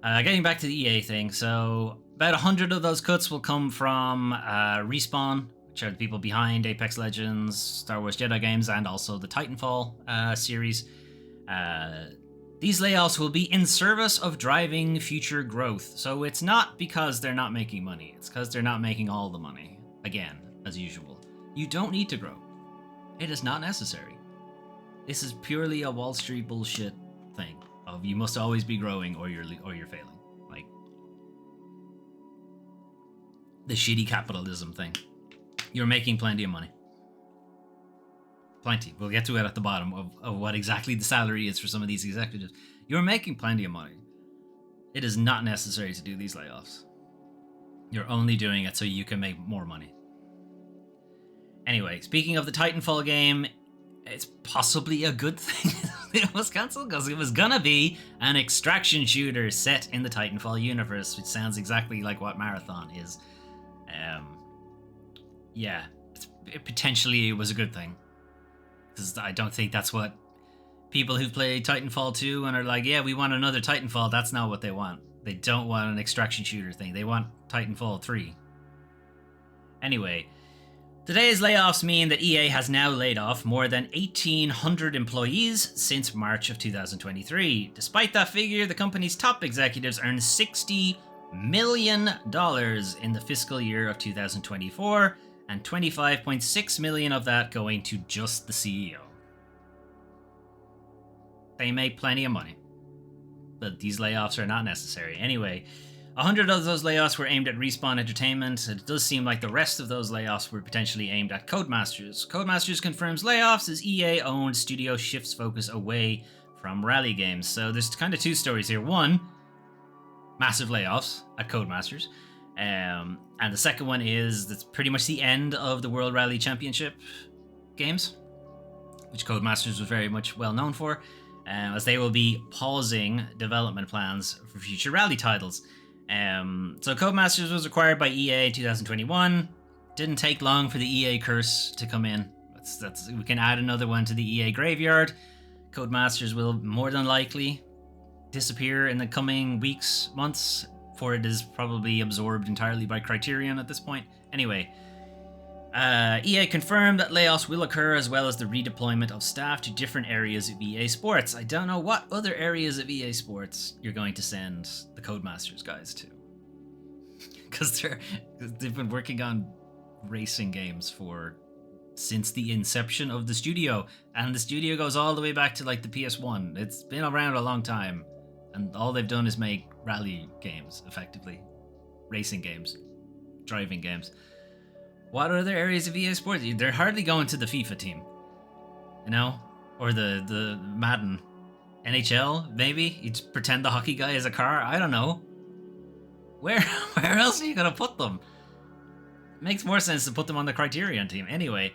getting back to the EA thing. So about 100 of those cuts will come from Respawn, which are the people behind Apex Legends, Star Wars Jedi games, and also the Titanfall series. These layoffs will be in service of driving future growth. So it's not because they're not making money. It's because they're not making all the money. Again, as usual. You don't need to grow. It is not necessary. This is purely a Wall Street bullshit thing of you must always be growing or you're failing. Like the shitty capitalism thing. You're making plenty of money. Plenty. We'll get to it at the bottom of what exactly the salary is for some of these executives. You're making plenty of money. It is not necessary to do these layoffs. You're only doing it so you can make more money. Anyway, speaking of the Titanfall game, it's possibly a good thing it was cancelled, because it was gonna be an extraction shooter set in the Titanfall universe, which sounds exactly like what Marathon is. Yeah, potentially it was a good thing, because I don't think that's what people who've played Titanfall 2 and are like, yeah, we want another Titanfall, that's not what they want. They don't want an extraction shooter thing. They want Titanfall 3. Anyway, today's layoffs mean that EA has now laid off more than 1,800 employees since March of 2023. Despite that figure, the company's top executives earned $60 million in the fiscal year of 2024, and $25.6 million of that going to just the CEO. They make plenty of money, but these layoffs are not necessary. Anyway, 100 of those layoffs were aimed at Respawn Entertainment. It does seem like the rest of those layoffs were potentially aimed at Codemasters. Codemasters confirms layoffs as EA-owned studio shifts focus away from rally games. So there's kind of two stories here. One, massive layoffs at Codemasters. And the second one is that's pretty much the end of the World Rally Championship games, which Codemasters was very much well known for, as they will be pausing development plans for future rally titles. So Codemasters was acquired by EA in 2021. Didn't take long for the EA curse to come in. We can add another one to the EA graveyard. Codemasters will more than likely disappear in the coming weeks, months, for it is probably absorbed entirely by Criterion at this point. Anyway, EA confirmed that layoffs will occur, as well as the redeployment of staff to different areas of EA Sports. I don't know what other areas of EA Sports you're going to send the Codemasters guys to, because they've been working on racing games since the inception of the studio, and the studio goes all the way back to like the PS1. It's been around a long time, and all they've done is make rally games, effectively. Racing games. Driving games. What other areas of EA Sports? They're hardly going to the FIFA team. You know? Or the Madden. NHL, maybe? You just pretend the hockey guy is a car? I don't know. Where else are you going to put them? It makes more sense to put them on the Criterion team. Anyway,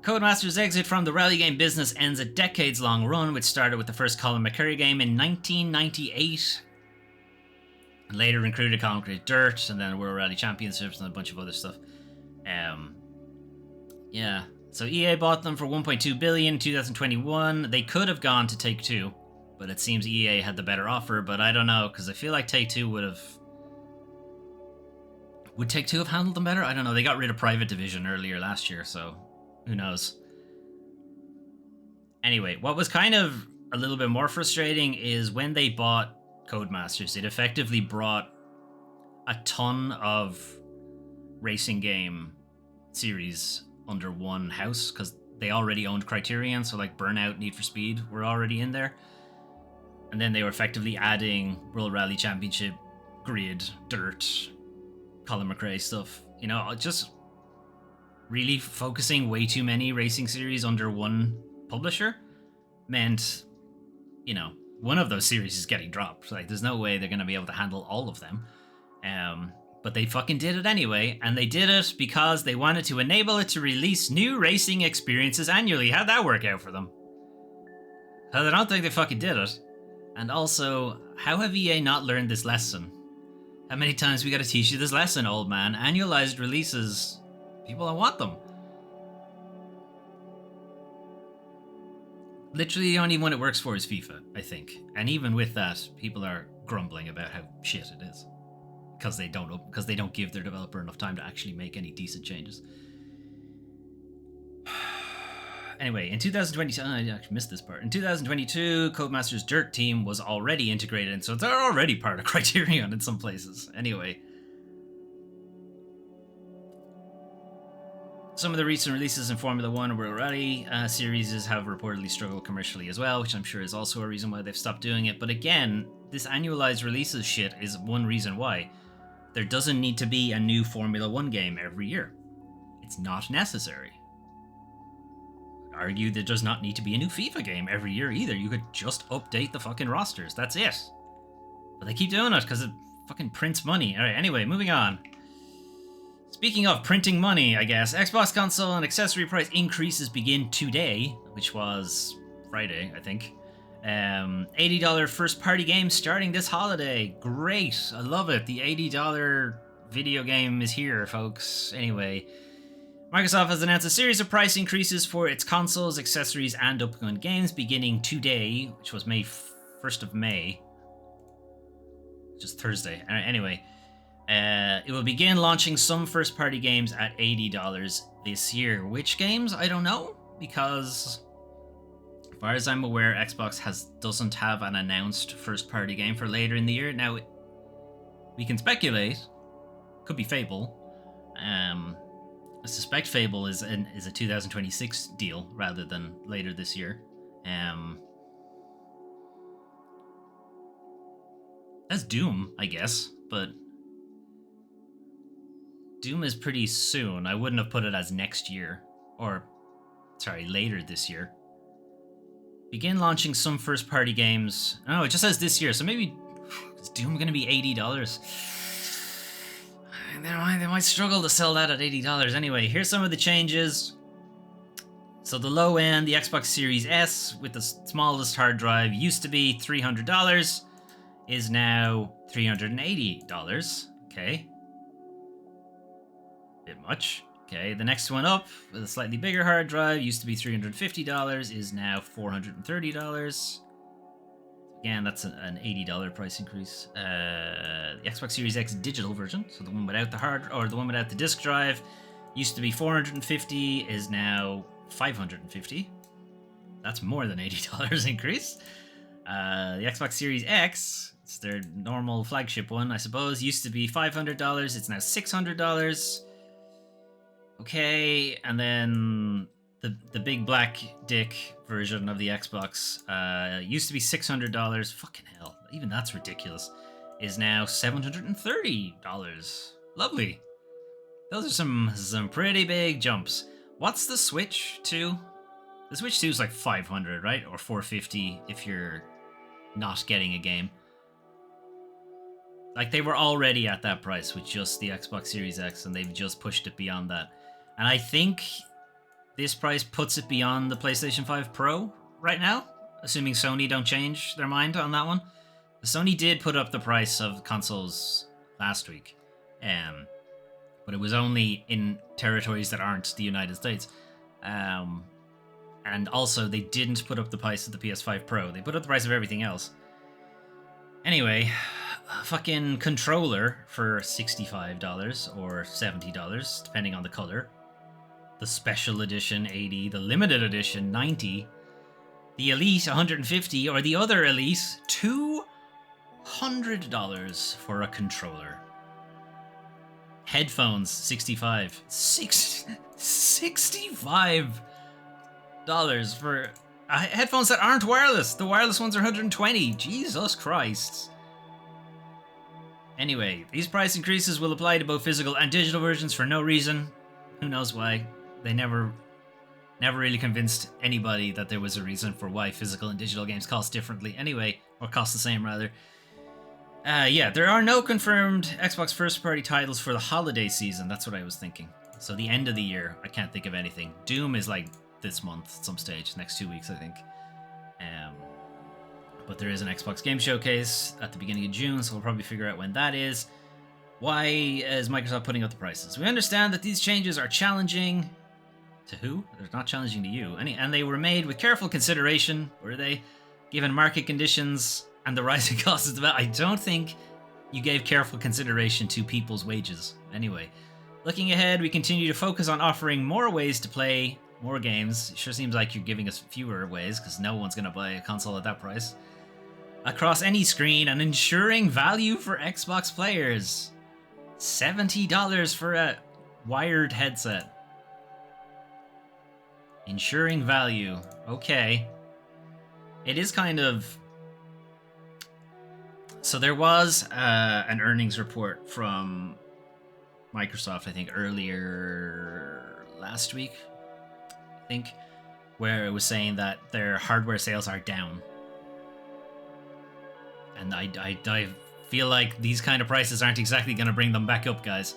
Codemasters' exit from the rally game business ends a decades-long run, which started with the first Colin McCurry game in 1998. And later included Concrete Dirt, and then World Rally Championships, and a bunch of other stuff. Yeah. So EA bought them for $1.2 billion in 2021. They could have gone to Take-Two, but it seems EA had the better offer. But I don't know, because I feel like Take-Two would have... Would Take-Two have handled them better? I don't know. They got rid of Private Division earlier last year, so who knows. Anyway, what was kind of a little bit more frustrating is when they bought Codemasters, it effectively brought a ton of racing game series under one house, because they already owned Criterion, so like Burnout, Need for Speed were already in there. And then they were effectively adding World Rally Championship, Grid, Dirt, Colin McRae stuff. You know, just really focusing way too many racing series under one publisher meant, you know, one of those series is getting dropped. Like, there's no way they're going to be able to handle all of them. But they fucking did it anyway, and they did it because they wanted to enable it to release new racing experiences annually. How'd that work out for them? Because I don't think they fucking did it. And also, how have EA not learned this lesson? How many times we gotta teach you this lesson, old man? Annualized releases, people don't want them. Literally, the only one it works for is FIFA, I think. And even with that, people are grumbling about how shit it is. Because they don't give their developer enough time to actually make any decent changes. Anyway, in 2022, I actually missed this part. In 2022, Codemasters' Dirt team was already integrated, and so they're already part of Criterion in some places. Anyway, some of the recent releases in Formula 1 and World Rally series have reportedly struggled commercially as well, which I'm sure is also a reason why they've stopped doing it. But again, this annualized releases shit is one reason why. There doesn't need to be a new Formula 1 game every year. It's not necessary. I'd argue there does not need to be a new FIFA game every year either. You could just update the fucking rosters. That's it. But they keep doing it because it fucking prints money. Alright, anyway, moving on. Speaking of printing money, I guess, Xbox console and accessory price increases begin today, which was Friday, I think. $80 first party game starting this holiday. Great. I love it. The $80 video game is here, folks. Anyway, Microsoft has announced a series of price increases for its consoles, accessories, and upcoming games beginning today, which was 1st of May. Just Thursday. Anyway, it will begin launching some first party games at $80 this year. Which games? I don't know, because as far as I'm aware, Xbox doesn't have an announced first-party game for later in the year. Now, we can speculate. Could be Fable. I suspect Fable is a 2026 deal rather than later this year. That's Doom, I guess, but Doom is pretty soon. I wouldn't have put it as next year, or sorry, later this year. Begin launching some first-party games. Oh, it just says this year, so maybe is Doom going to be $80? They might struggle to sell that at $80. Anyway, here's some of the changes. So the low end, the Xbox Series S with the smallest hard drive used to be $300, is now $380. Okay. Bit much. Okay, the next one up with a slightly bigger hard drive used to be $350, is now $430. Again, that's an $80 price increase. The Xbox Series X digital version, so the one without the one without the disc drive, used to be $450, is now $550. That's more than $80 increase. The Xbox Series X, it's their normal flagship one, I suppose, used to be $500. It's now $600. Okay, and then the big black dick version of the Xbox used to be $600. Fucking hell, even that's ridiculous. Is now $730. Lovely. Those are some pretty big jumps. What's the Switch 2? The Switch 2 is like $500, right? Or $450 if you're not getting a game. Like, they were already at that price with just the Xbox Series X, and they've just pushed it beyond that. And I think this price puts it beyond the PlayStation 5 Pro right now, assuming Sony don't change their mind on that one. Sony did put up the price of consoles last week, but it was only in territories that aren't the United States. And also, they didn't put up the price of the PS5 Pro. They put up the price of everything else. Anyway, a fucking controller for $65 or $70, depending on the color. The special edition, $80. The limited edition, $90. The Elite, $150. Or the other Elite, $200 for a controller. Headphones, $65. $65 for headphones that aren't wireless. The wireless ones are $120. Jesus Christ. Anyway, these price increases will apply to both physical and digital versions for no reason. Who knows why? They never really convinced anybody that there was a reason for why physical and digital games cost differently anyway, or cost the same rather. Yeah, there are no confirmed Xbox first-party titles for the holiday season. That's what I was thinking. So the end of the year, I can't think of anything. Doom is like this month at some stage, next 2 weeks, I think. But there is an Xbox Game Showcase at the beginning of June, so we'll probably figure out when that is. Why is Microsoft putting up the prices? We understand that these changes are challenging. To who? They're not challenging to you. And they were made with careful consideration, were they? Given market conditions and the rising costs of development. I don't think you gave careful consideration to people's wages. Anyway, looking ahead, we continue to focus on offering more ways to play more games. It sure seems like you're giving us fewer ways, because no one's going to buy a console at that price. Across any screen, and ensuring value for Xbox players. $70 for a wired headset. Ensuring value. Okay. It is kind of... So there was an earnings report from Microsoft, I think, earlier last week, I think, where it was saying that their hardware sales are down. And I feel like these kind of prices aren't exactly going to bring them back up, guys.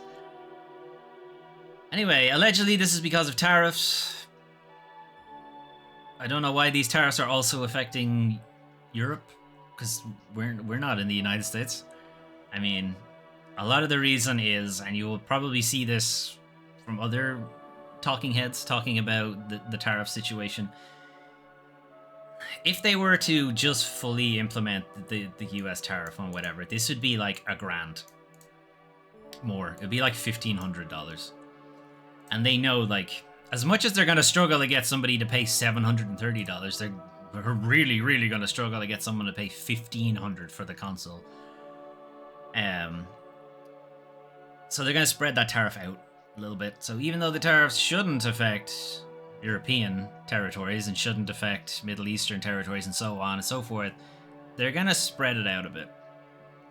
Anyway, allegedly this is because of tariffs. I don't know why these tariffs are also affecting Europe, because we're not in the United States. I mean, a lot of the reason is, and you will probably see this from other talking heads talking about the tariff situation. If they were to just fully implement the US tariff on whatever, this would be like $1,000 more. It'd be like $1,500. And they know, like, as much as they're going to struggle to get somebody to pay $730, they're really, really going to struggle to get someone to pay $1,500 for the console. So they're going to spread that tariff out a little bit. So even though the tariffs shouldn't affect European territories and shouldn't affect Middle Eastern territories and so on and so forth, they're going to spread it out a bit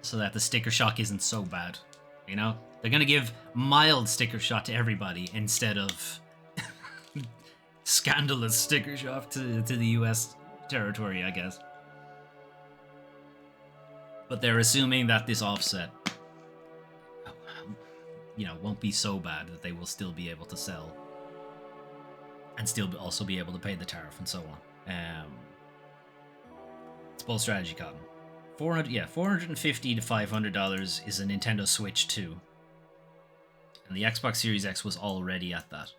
so that the sticker shock isn't so bad. You know? They're going to give mild sticker shock to everybody instead of scandalous sticker shock to the US territory, I guess. But they're assuming that this offset, you know, won't be so bad that they will still be able to sell and still also be able to pay the tariff and so on. It's bold strategy, Cotton. $450 to $500 is a Nintendo Switch 2. And the Xbox Series X was already at that.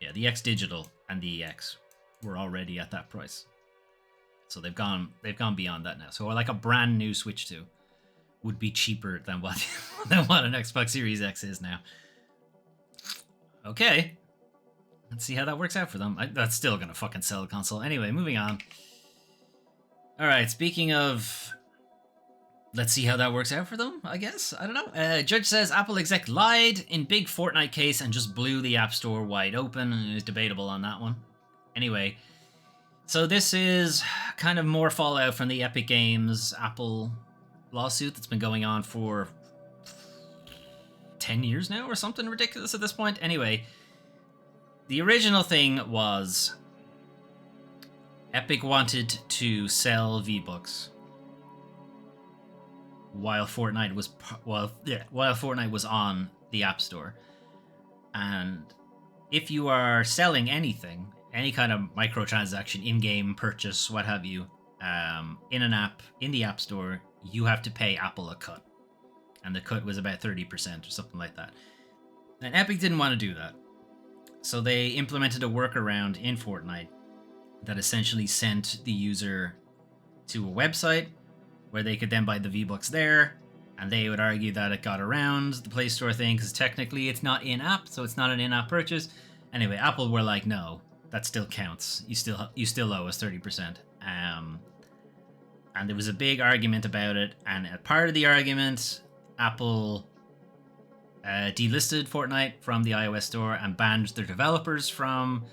Yeah, the X Digital and the EX were already at that price. So they've gone beyond that now. So like a brand new Switch 2 would be cheaper than what an Xbox Series X is now. Okay. Let's see how that works out for them. That's still gonna fucking sell the console. Anyway, moving on. Alright, speaking of... Let's see how that works out for them, I guess. I don't know. Judge says Apple exec lied in big Fortnite case and just blew the App Store wide open, and it is debatable on that one. Anyway, so this is kind of more fallout from the Epic Games Apple lawsuit that's been going on for 10 years now or something ridiculous at this point. Anyway, the original thing was Epic wanted to sell V-Bucks while Fortnite was on the App Store, and if you are selling anything, any kind of microtransaction, in-game purchase, what have you, in an app, in the App Store, you have to pay Apple a cut. And the cut was about 30% or something like that. And Epic didn't want to do that. So they implemented a workaround in Fortnite that essentially sent the user to a website where they could then buy the V-Bucks there, and they would argue that it got around the Play Store thing because technically it's not in-app, so it's not an in-app purchase. Anyway, Apple were like, no, that still counts. You still owe us 30%. And there was a big argument about it, and as part of the argument, Apple delisted Fortnite from the iOS store and banned their developers from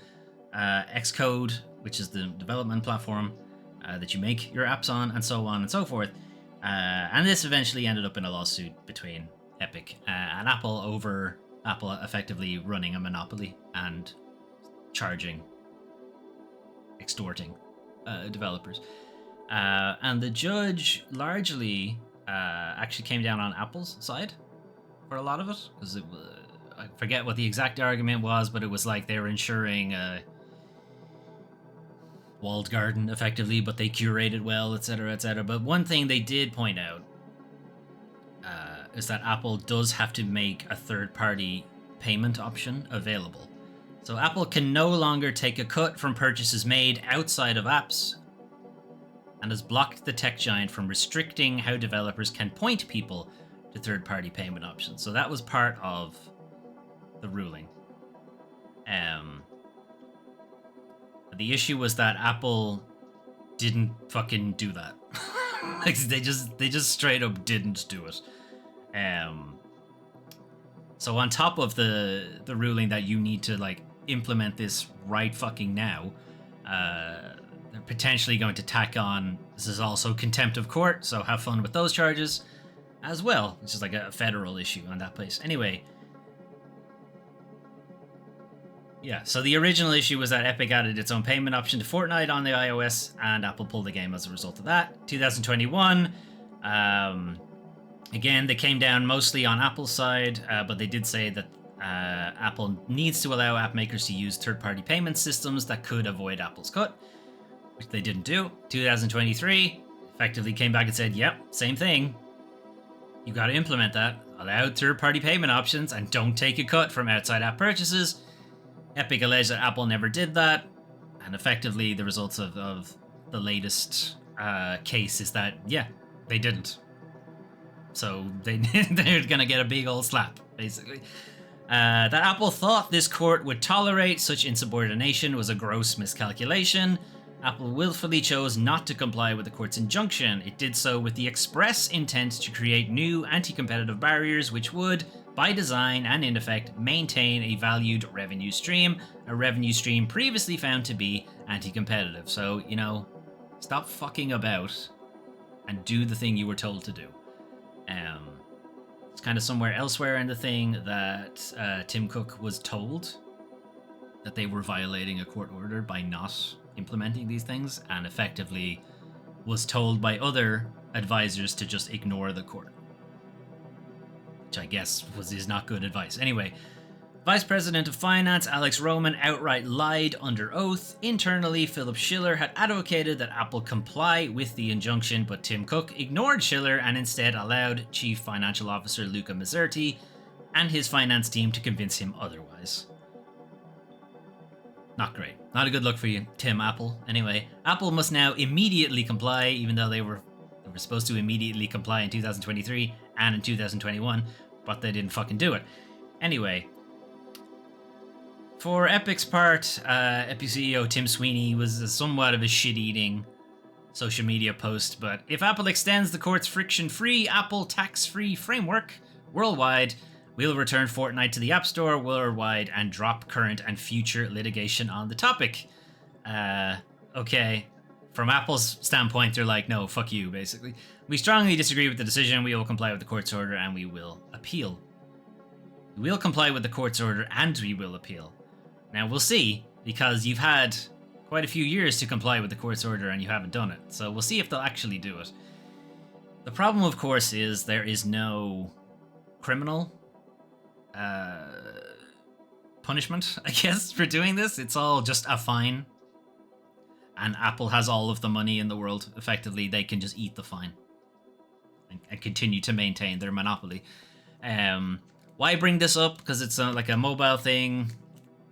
Xcode, which is the development platform that you make your apps on, and so on and so forth. And this eventually ended up in a lawsuit between Epic and Apple over Apple effectively running a monopoly and extorting developers. And the judge largely actually came down on Apple's side for a lot of it, because I forget what the exact argument was, but it was like they were ensuring walled garden effectively, but they curated well, etc., etc. But one thing they did point out is that Apple does have to make a third-party payment option available. So Apple can no longer take a cut from purchases made outside of apps, and has blocked the tech giant from restricting how developers can point people to third-party payment options. So that was part of the ruling. The issue was that Apple didn't fucking do that. Like they just straight up didn't do it. So on top of the ruling that you need to like implement this right fucking now, they're potentially going to tack on, this is also contempt of court, so have fun with those charges as well, which is like a federal issue on that place. Anyway, yeah, so the original issue was that Epic added its own payment option to Fortnite on the iOS, and Apple pulled the game as a result of that. 2021, again, they came down mostly on Apple's side, but they did say that Apple needs to allow app makers to use third-party payment systems that could avoid Apple's cut, which they didn't do. 2023, effectively came back and said, yep, same thing. You got to implement that. Allow third-party payment options and don't take a cut from outside app purchases. Epic alleged that Apple never did that, and effectively the results of the latest case is that, yeah, they didn't. So they're going to get a big old slap, basically. That Apple thought this court would tolerate such insubordination was a gross miscalculation. Apple willfully chose not to comply with the court's injunction. It did so with the express intent to create new anti-competitive barriers which would, by design and in effect, maintain a valued revenue stream, a revenue stream previously found to be anti-competitive. So, you know, stop fucking about and do the thing you were told to do. It's kind of somewhere elsewhere in the thing that Tim Cook was told that they were violating a court order by not implementing these things, and effectively was told by other advisors to just ignore the court, which I guess is not good advice. Anyway, Vice President of Finance Alex Roman outright lied under oath. Internally, Philip Schiller had advocated that Apple comply with the injunction, but Tim Cook ignored Schiller and instead allowed Chief Financial Officer Luca Maserti and his finance team to convince him otherwise. Not great. Not a good look for you, Tim Apple. Anyway, Apple must now immediately comply, even though they were supposed to immediately comply in 2023 and in 2021, but they didn't fucking do it. Anyway, for Epic's part, Epic CEO Tim Sweeney was somewhat of a shit-eating social media post, but if Apple extends the court's friction-free Apple tax-free framework worldwide, we'll return Fortnite to the App Store worldwide and drop current and future litigation on the topic. Okay. From Apple's standpoint, they're like, no, fuck you, basically. We strongly disagree with the decision. We will comply with the court's order and we will appeal. We will comply with the court's order and we will appeal. Now, we'll see, because you've had quite a few years to comply with the court's order and you haven't done it. So we'll see if they'll actually do it. The problem, of course, is there is no criminal punishment, I guess, for doing this. It's all just a fine. And Apple has all of the money in the world. Effectively, they can just eat the fine and continue to maintain their monopoly. Why bring this up? Because it's like a mobile thing.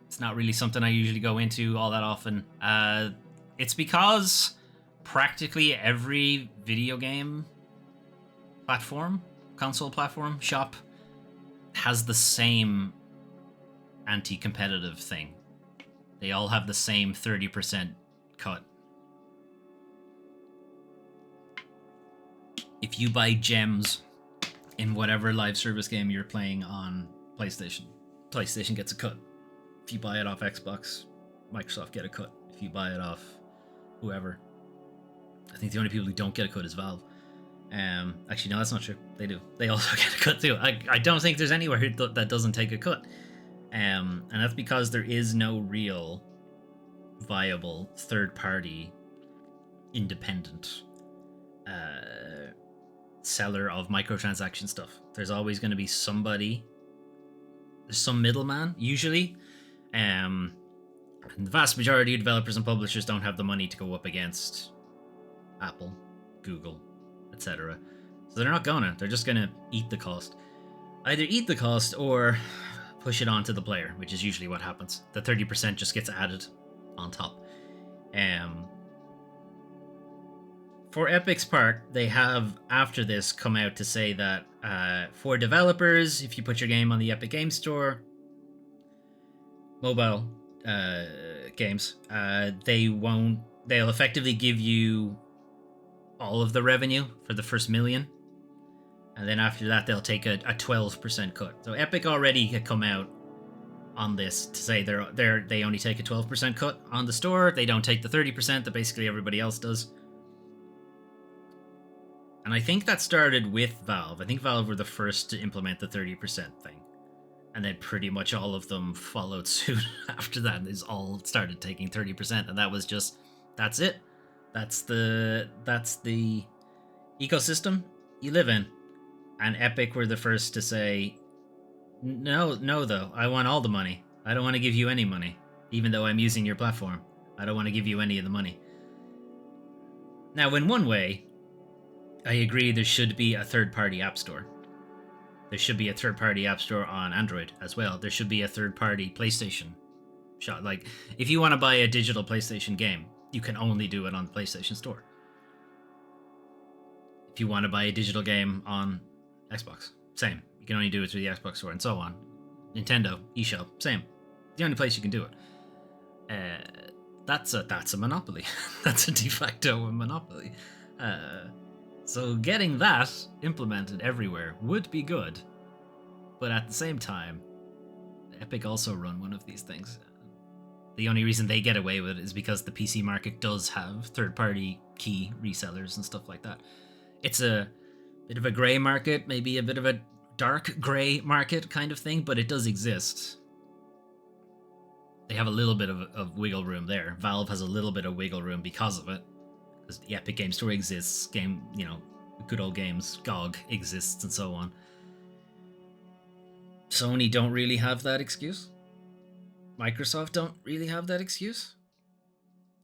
It's not really something I usually go into all that often. It's because practically every video game platform, console platform, shop has the same anti-competitive thing. They all have the same 30% cut. If you buy gems in whatever live service game you're playing on PlayStation, PlayStation gets a cut. If you buy it off Xbox, Microsoft get a cut. If you buy it off whoever, I think the only people who don't get a cut is Valve. Actually, no, that's not true. They do. They also get a cut too. I don't think there's anywhere that doesn't take a cut. And that's because there is no real viable third-party independent seller of microtransaction stuff. There's always going to be somebody. There's some middleman, usually. And the vast majority of developers and publishers don't have the money to go up against Apple, Google, etc. So they're not gonna. They're just gonna eat the cost. Either eat the cost or push it on to the player, which is usually what happens. The 30% just gets added on top. For Epic's part, they have, after this, come out to say that for developers, if you put your game on the Epic Game Store, mobile games, they'll effectively give you all of the revenue for the first million. And then after that, they'll take a 12% cut. So Epic already had come out on this to say they only take a 12% cut on the store. They don't take the 30% that basically everybody else does. And I think that started with Valve. I think Valve were the first to implement the 30% thing. And then pretty much all of them followed suit after that. They all started taking 30%. And that was just, that's it. That's the ecosystem you live in. And Epic were the first to say, no, though. I want all the money. I don't want to give you any money. Even though I'm using your platform. I don't want to give you any of the money. Now, in one way, I agree there should be a third-party app store. There should be a third-party app store on Android as well. There should be a third-party PlayStation shop. Like, if you want to buy a digital PlayStation game, you can only do it on the PlayStation Store. If you want to buy a digital game on Xbox, same. You can only do it through the Xbox Store and so on. Nintendo, eShop, same. The only place you can do it. That's a monopoly. That's a de facto monopoly. So getting that implemented everywhere would be good. But at the same time, Epic also run one of these things. The only reason they get away with it is because the PC market does have third-party key resellers and stuff like that. It's a bit of a grey market, maybe a bit of a dark grey market kind of thing, but it does exist. They have a little bit of wiggle room there. Valve has a little bit of wiggle room because of it. Because the Epic Game Store exists, good old games, GOG exists, and so on. Sony don't really have that excuse. Microsoft don't really have that excuse.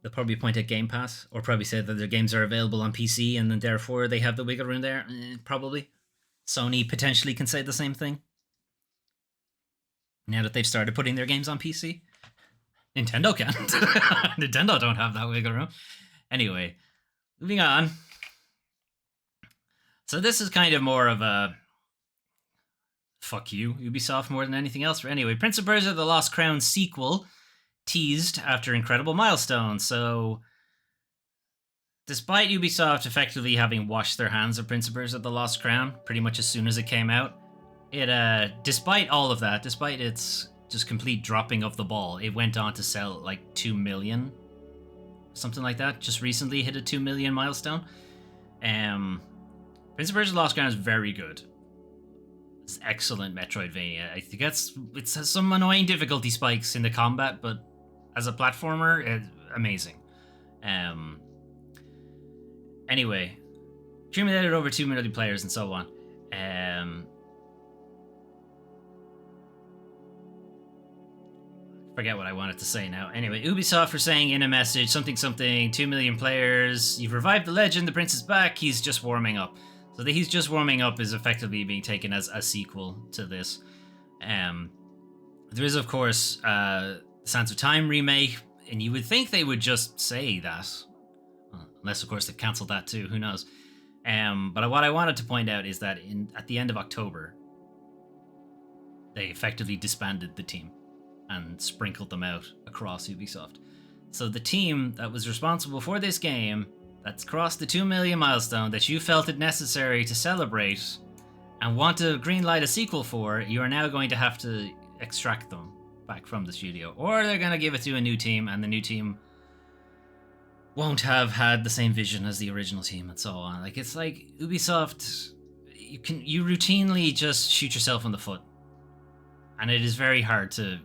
They'll probably point at Game Pass, or probably say that their games are available on PC, and then therefore they have the wiggle room there. Probably. Sony potentially can say the same thing. Now that they've started putting their games on PC. Nintendo can't. Nintendo don't have that wiggle room. Anyway, moving on. So this is kind of more of a fuck you, Ubisoft, more than anything else. Anyway, Prince of Persia: The Lost Crown sequel teased after incredible milestone. So despite Ubisoft effectively having washed their hands of Prince of Persia: The Lost Crown pretty much as soon as it came out, despite all of that, despite its just complete dropping of the ball, it went on to sell like 2 million, something like that. Just recently hit a 2 million milestone. Prince of Persia: The Lost Crown is very good. It's excellent Metroidvania. I think it has some annoying difficulty spikes in the combat, but as a platformer, it's amazing. Anyway, accumulated over 2 million players and so on. forget what I wanted to say now. Anyway, Ubisoft were saying in a message, something, 2 million players, you've revived the legend, the prince is back, he's just warming up. So the he's just warming up is effectively being taken as a sequel to this. There is, of course, Sands of Time remake, and you would think they would just say that. Unless, of course, they've cancelled that too, who knows. But what I wanted to point out is that at the end of October, they effectively disbanded the team and sprinkled them out across Ubisoft. So the team that was responsible for this game, that's crossed the 2 million milestone, that you felt it necessary to celebrate and want to greenlight a sequel for, you are now going to have to extract them back from the studio. Or they're going to give it to a new team, and the new team won't have had the same vision as the original team, and so on. Like, it's like Ubisoft, you routinely just shoot yourself in the foot. And it is very hard to...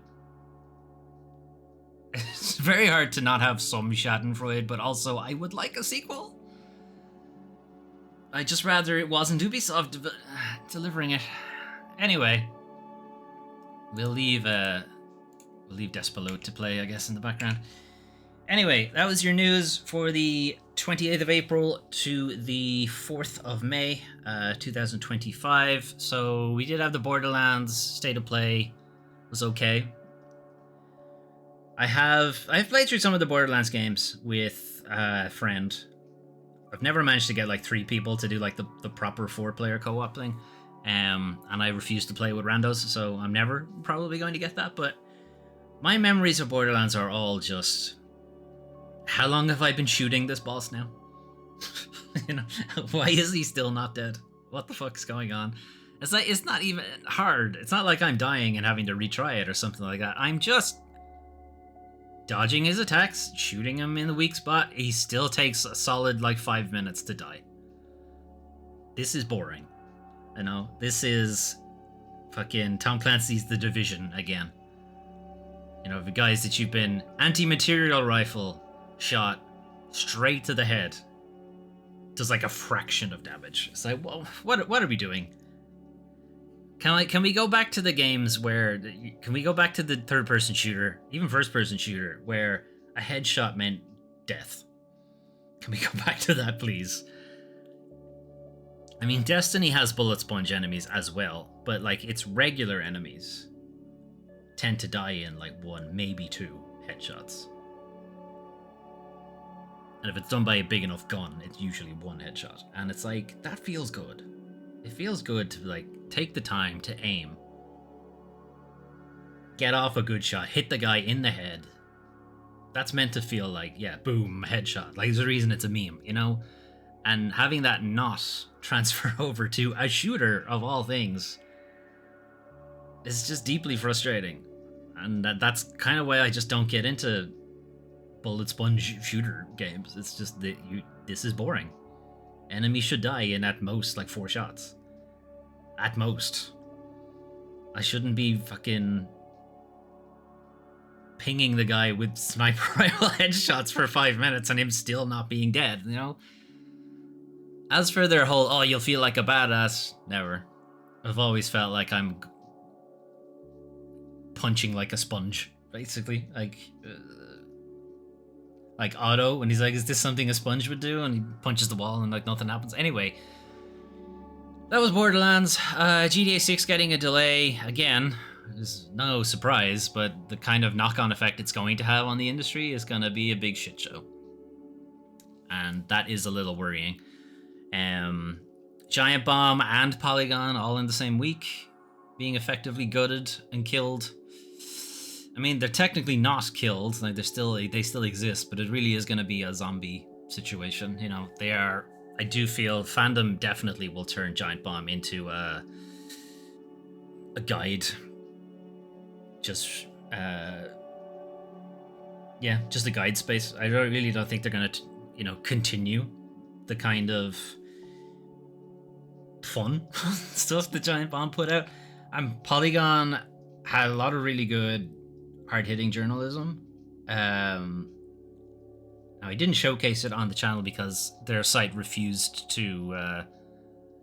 It's very hard to not have some schadenfreude, but also I would like a sequel. I'd just rather it wasn't Ubisoft delivering it. Anyway, we'll leave Despelot to play, I guess, in the background. Anyway, that was your news for the 28th of April to the 4th of May, 2025. So we did have the Borderlands State of Play. It was okay. I've played through some of the Borderlands games with a friend. I've never managed to get like 3 people to do like the proper 4-player co-op thing. And I refuse to play with randos, so I'm never probably going to get that. But my memories of Borderlands are all just... How long have I been shooting this boss now? You know, why is he still not dead? What the fuck's going on? It's like, it's not even hard. It's not like I'm dying and having to retry it or something like that. I'm just dodging his attacks, shooting him in the weak spot. He still takes a solid like 5 minutes to die. This is boring. You know, this is fucking Tom Clancy's The Division again. You know, the guys that you've been anti-material rifle shot straight to the head does like a fraction of damage. It's like, well, what are we doing? Can we go back to the games where... Can we go back to the third-person shooter, even first-person shooter, where a headshot meant death? Can we go back to that, please? I mean, Destiny has bullet sponge enemies as well, but like its regular enemies tend to die in like 1, maybe 2 headshots. And if it's done by a big enough gun, it's usually 1 headshot. And it's like, that feels good. It feels good to like take the time to aim, get off a good shot, hit the guy in the head. That's meant to feel like, yeah, boom, headshot. Like, there's a reason it's a meme, you know? And having that not transfer over to a shooter of all things is just deeply frustrating. And that's kind of why I just don't get into bullet sponge shooter games. It's just that this is boring. Enemies should die in at most like 4 shots. At most. I shouldn't be fucking pinging the guy with sniper rifle headshots for 5 minutes and him still not being dead, you know? As for their whole, oh, you'll feel like a badass, never. I've always felt like I'm punching like a sponge, basically. Like Otto, when he's like, is this something a sponge would do? And he punches the wall and like nothing happens. Anyway, that was Borderlands. GTA6 getting a delay again. Is no surprise, but the kind of knock-on effect it's going to have on the industry is going to be a big shit show. And that is a little worrying. Giant Bomb and Polygon all in the same week, being effectively gutted and killed. I mean, they're technically not killed, like they still exist, but it really is going to be a zombie situation. You know, they are. I do feel fandom definitely will turn Giant Bomb into a guide. Just just a guide space. I really don't think they're going to, continue the kind of fun stuff the Giant Bomb put out. Polygon had a lot of really good hard-hitting journalism. Now, I didn't showcase it on the channel because their site refused to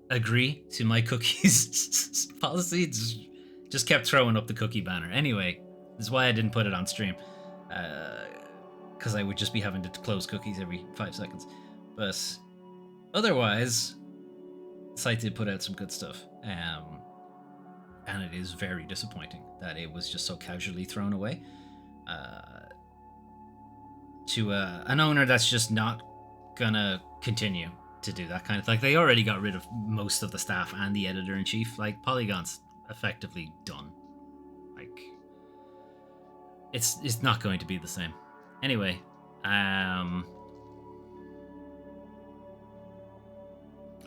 agree to my cookies policy. Just kept throwing up the cookie banner. Anyway, This is why I didn't put it on stream, because I would just be having to close cookies every 5 seconds. But otherwise, the site did put out some good stuff, and it is very disappointing that it was just so casually thrown away to an owner that's just not gonna continue to do that kind of, like, they already got rid of most of the staff and the editor-in-chief. Like, Polygon's effectively done. Like, it's not going to be the same. Anyway,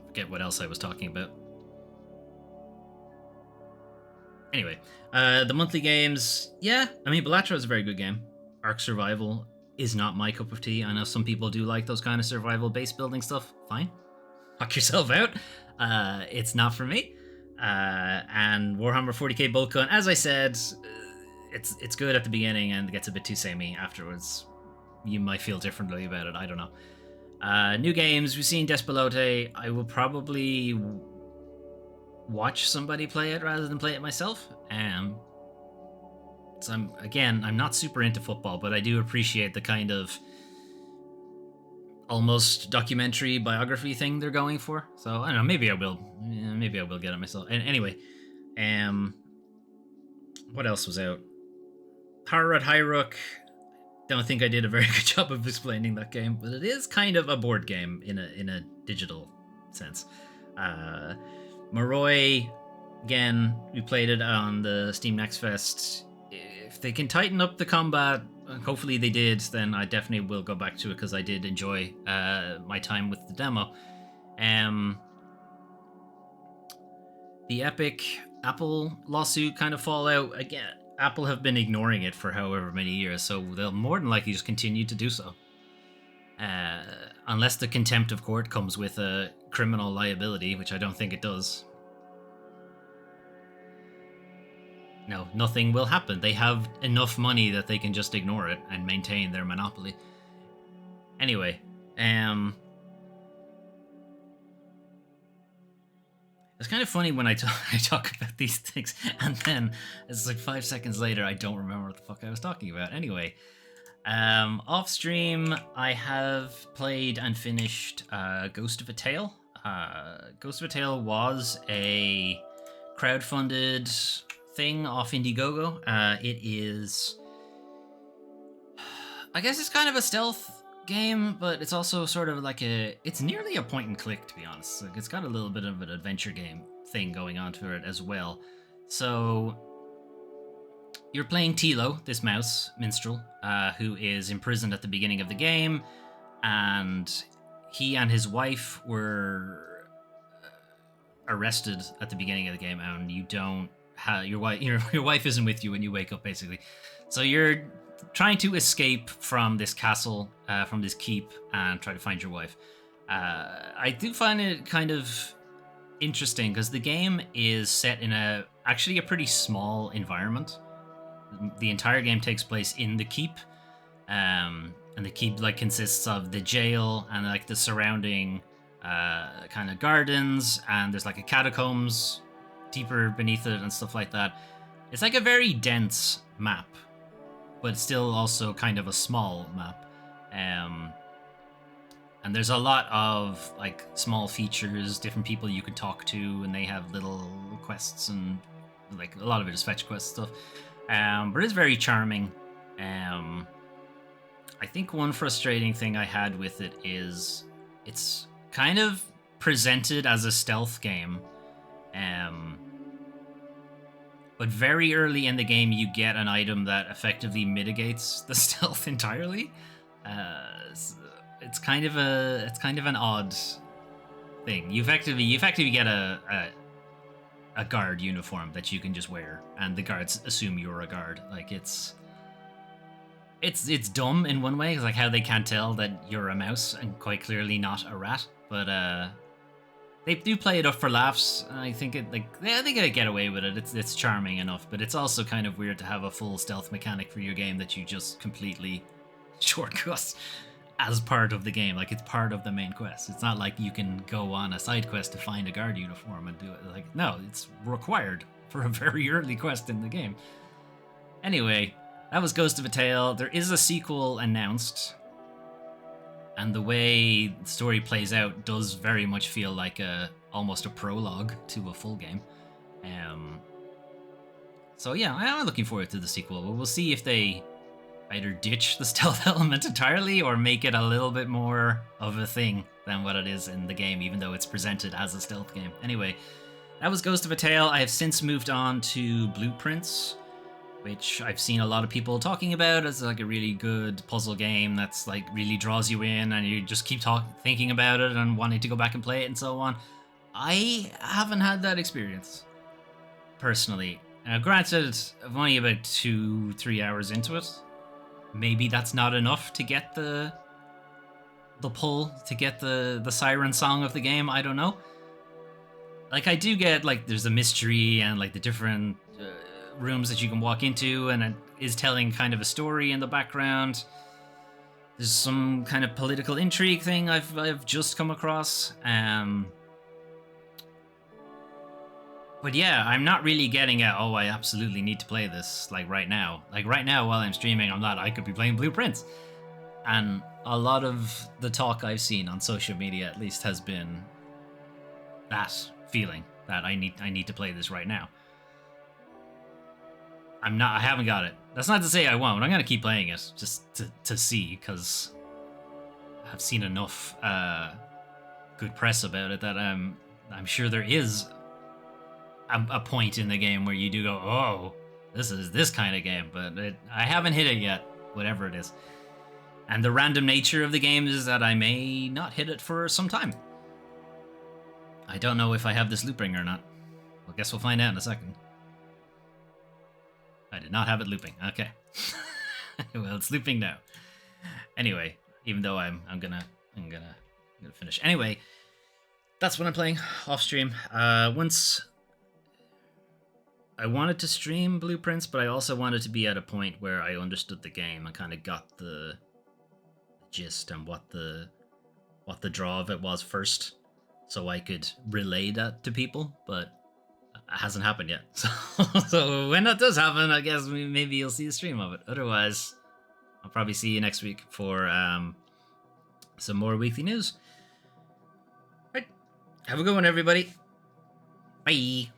forget what else I was talking about. Anyway, the monthly games, yeah, I mean, Balatro is a very good game. Ark Survival is not my cup of tea. I know some people do like those kind of survival base building stuff. Fine, knock yourself out. It's not for me. And Warhammer 40k Bulk Gun, as I said, it's good at the beginning and gets a bit too samey afterwards. You might feel differently about it. I don't know. New games, we've seen Despelote. I will probably watch somebody play it rather than play it myself. So I'm not super into football, but I do appreciate the kind of almost documentary biography thing they're going for. So I don't know, maybe I will get it myself. And anyway, what else was out? Harrod Hyruk. Don't think I did a very good job of explaining that game, but it is kind of a board game in a digital sense. Moroi, again, we played it on the Steam Next Fest. If they can tighten up the combat, hopefully they did, then I definitely will go back to it, because I did enjoy my time with the demo. The Epic Apple lawsuit kind of fallout, again, Apple have been ignoring it for however many years, so they'll more than likely just continue to do so. Unless the contempt of court comes with a criminal liability, which I don't think it does. No, nothing will happen. They have enough money that they can just ignore it and maintain their monopoly. Anyway, it's kind of funny when I talk about these things, and then it's like 5 seconds later, I don't remember what the fuck I was talking about. Anyway, off stream, I have played and finished Ghost of a Tale. Ghost of a Tale was a crowdfunded thing off Indiegogo. It is, I guess it's kind of a stealth game, but it's also sort of like it's nearly a point and click, to be honest. Like, it's got a little bit of an adventure game thing going on to it as well. So you're playing Tilo, this mouse minstrel, who is imprisoned at the beginning of the game, and he and his wife were arrested at the beginning of the game, and you don't have your wife isn't with you when you wake up, basically. So you're trying to escape from this castle, from this keep, and try to find your wife. I do find it kind of interesting because the game is set in actually a pretty small environment. The entire game takes place in the keep, and the keep like consists of the jail and like the surrounding kind of gardens, and there's like a catacombs deeper beneath it and stuff like that. It's like a very dense map, but still also kind of a small map. And there's a lot of like small features, different people you can talk to, and they have little quests, and like a lot of it is fetch quest stuff. But it's very charming. I think one frustrating thing I had with it is it's kind of presented as a stealth game. But very early in the game, you get an item that effectively mitigates the stealth entirely. It's kind of an odd thing. You effectively get a guard uniform that you can just wear, and the guards assume you're a guard. Like it's dumb in one way, like how they can't tell that you're a mouse and quite clearly not a rat. But they do play it up for laughs. And I think they get away with it. It's charming enough, but it's also kind of weird to have a full stealth mechanic for your game that you just completely shortcut as part of the game. Like, it's part of the main quest. It's not like you can go on a side quest to find a guard uniform and do it. Like, no, it's required for a very early quest in the game. Anyway, that was Ghost of a Tale. There is a sequel announced, and the way the story plays out does very much feel like almost a prologue to a full game. So yeah, I am looking forward to the sequel. We'll see if they either ditch the stealth element entirely or make it a little bit more of a thing than what it is in the game, even though it's presented as a stealth game. Anyway, that was Ghost of a Tale. I have since moved on to Blueprints, which I've seen a lot of people talking about as like a really good puzzle game that's like really draws you in and you just keep thinking about it and wanting to go back and play it and so on. I haven't had that experience personally. Now, granted, I'm only about 2-3 hours into it. Maybe that's not enough to get the pull, to get the siren song of the game. I don't know. Like, I do get, like, there's a mystery and, like, the different rooms that you can walk into, and it is telling kind of a story in the background. There's some kind of political intrigue thing I've just come across. But yeah, I'm not really getting at, oh, I absolutely need to play this, like, right now. Like, right now, while I'm streaming, I could be playing Blueprints. And a lot of the talk I've seen on social media, at least, has been that feeling that I need to play this right now. I haven't got it. That's not to say I won't. I'm going to keep playing it, just to see, because I've seen enough good press about it that I'm sure there is a point in the game where you do go, oh, this is this kind of game, but I haven't hit it yet, whatever it is. And the random nature of the game is that I may not hit it for some time. I don't know if I have this loop ring or not. Well, guess we'll find out in a second. I did not have it looping. Okay. Well, it's looping now. Anyway, even though I'm gonna finish. Anyway, that's what I'm playing off stream. Once I wanted to stream Blueprints, but I also wanted to be at a point where I understood the game and kind of got the gist and what the draw of it was first, so I could relay that to people. But it hasn't happened yet. So when that does happen, I guess maybe you'll see a stream of it. Otherwise, I'll probably see you next week for some more weekly news. Right. Have a good one, everybody. Bye.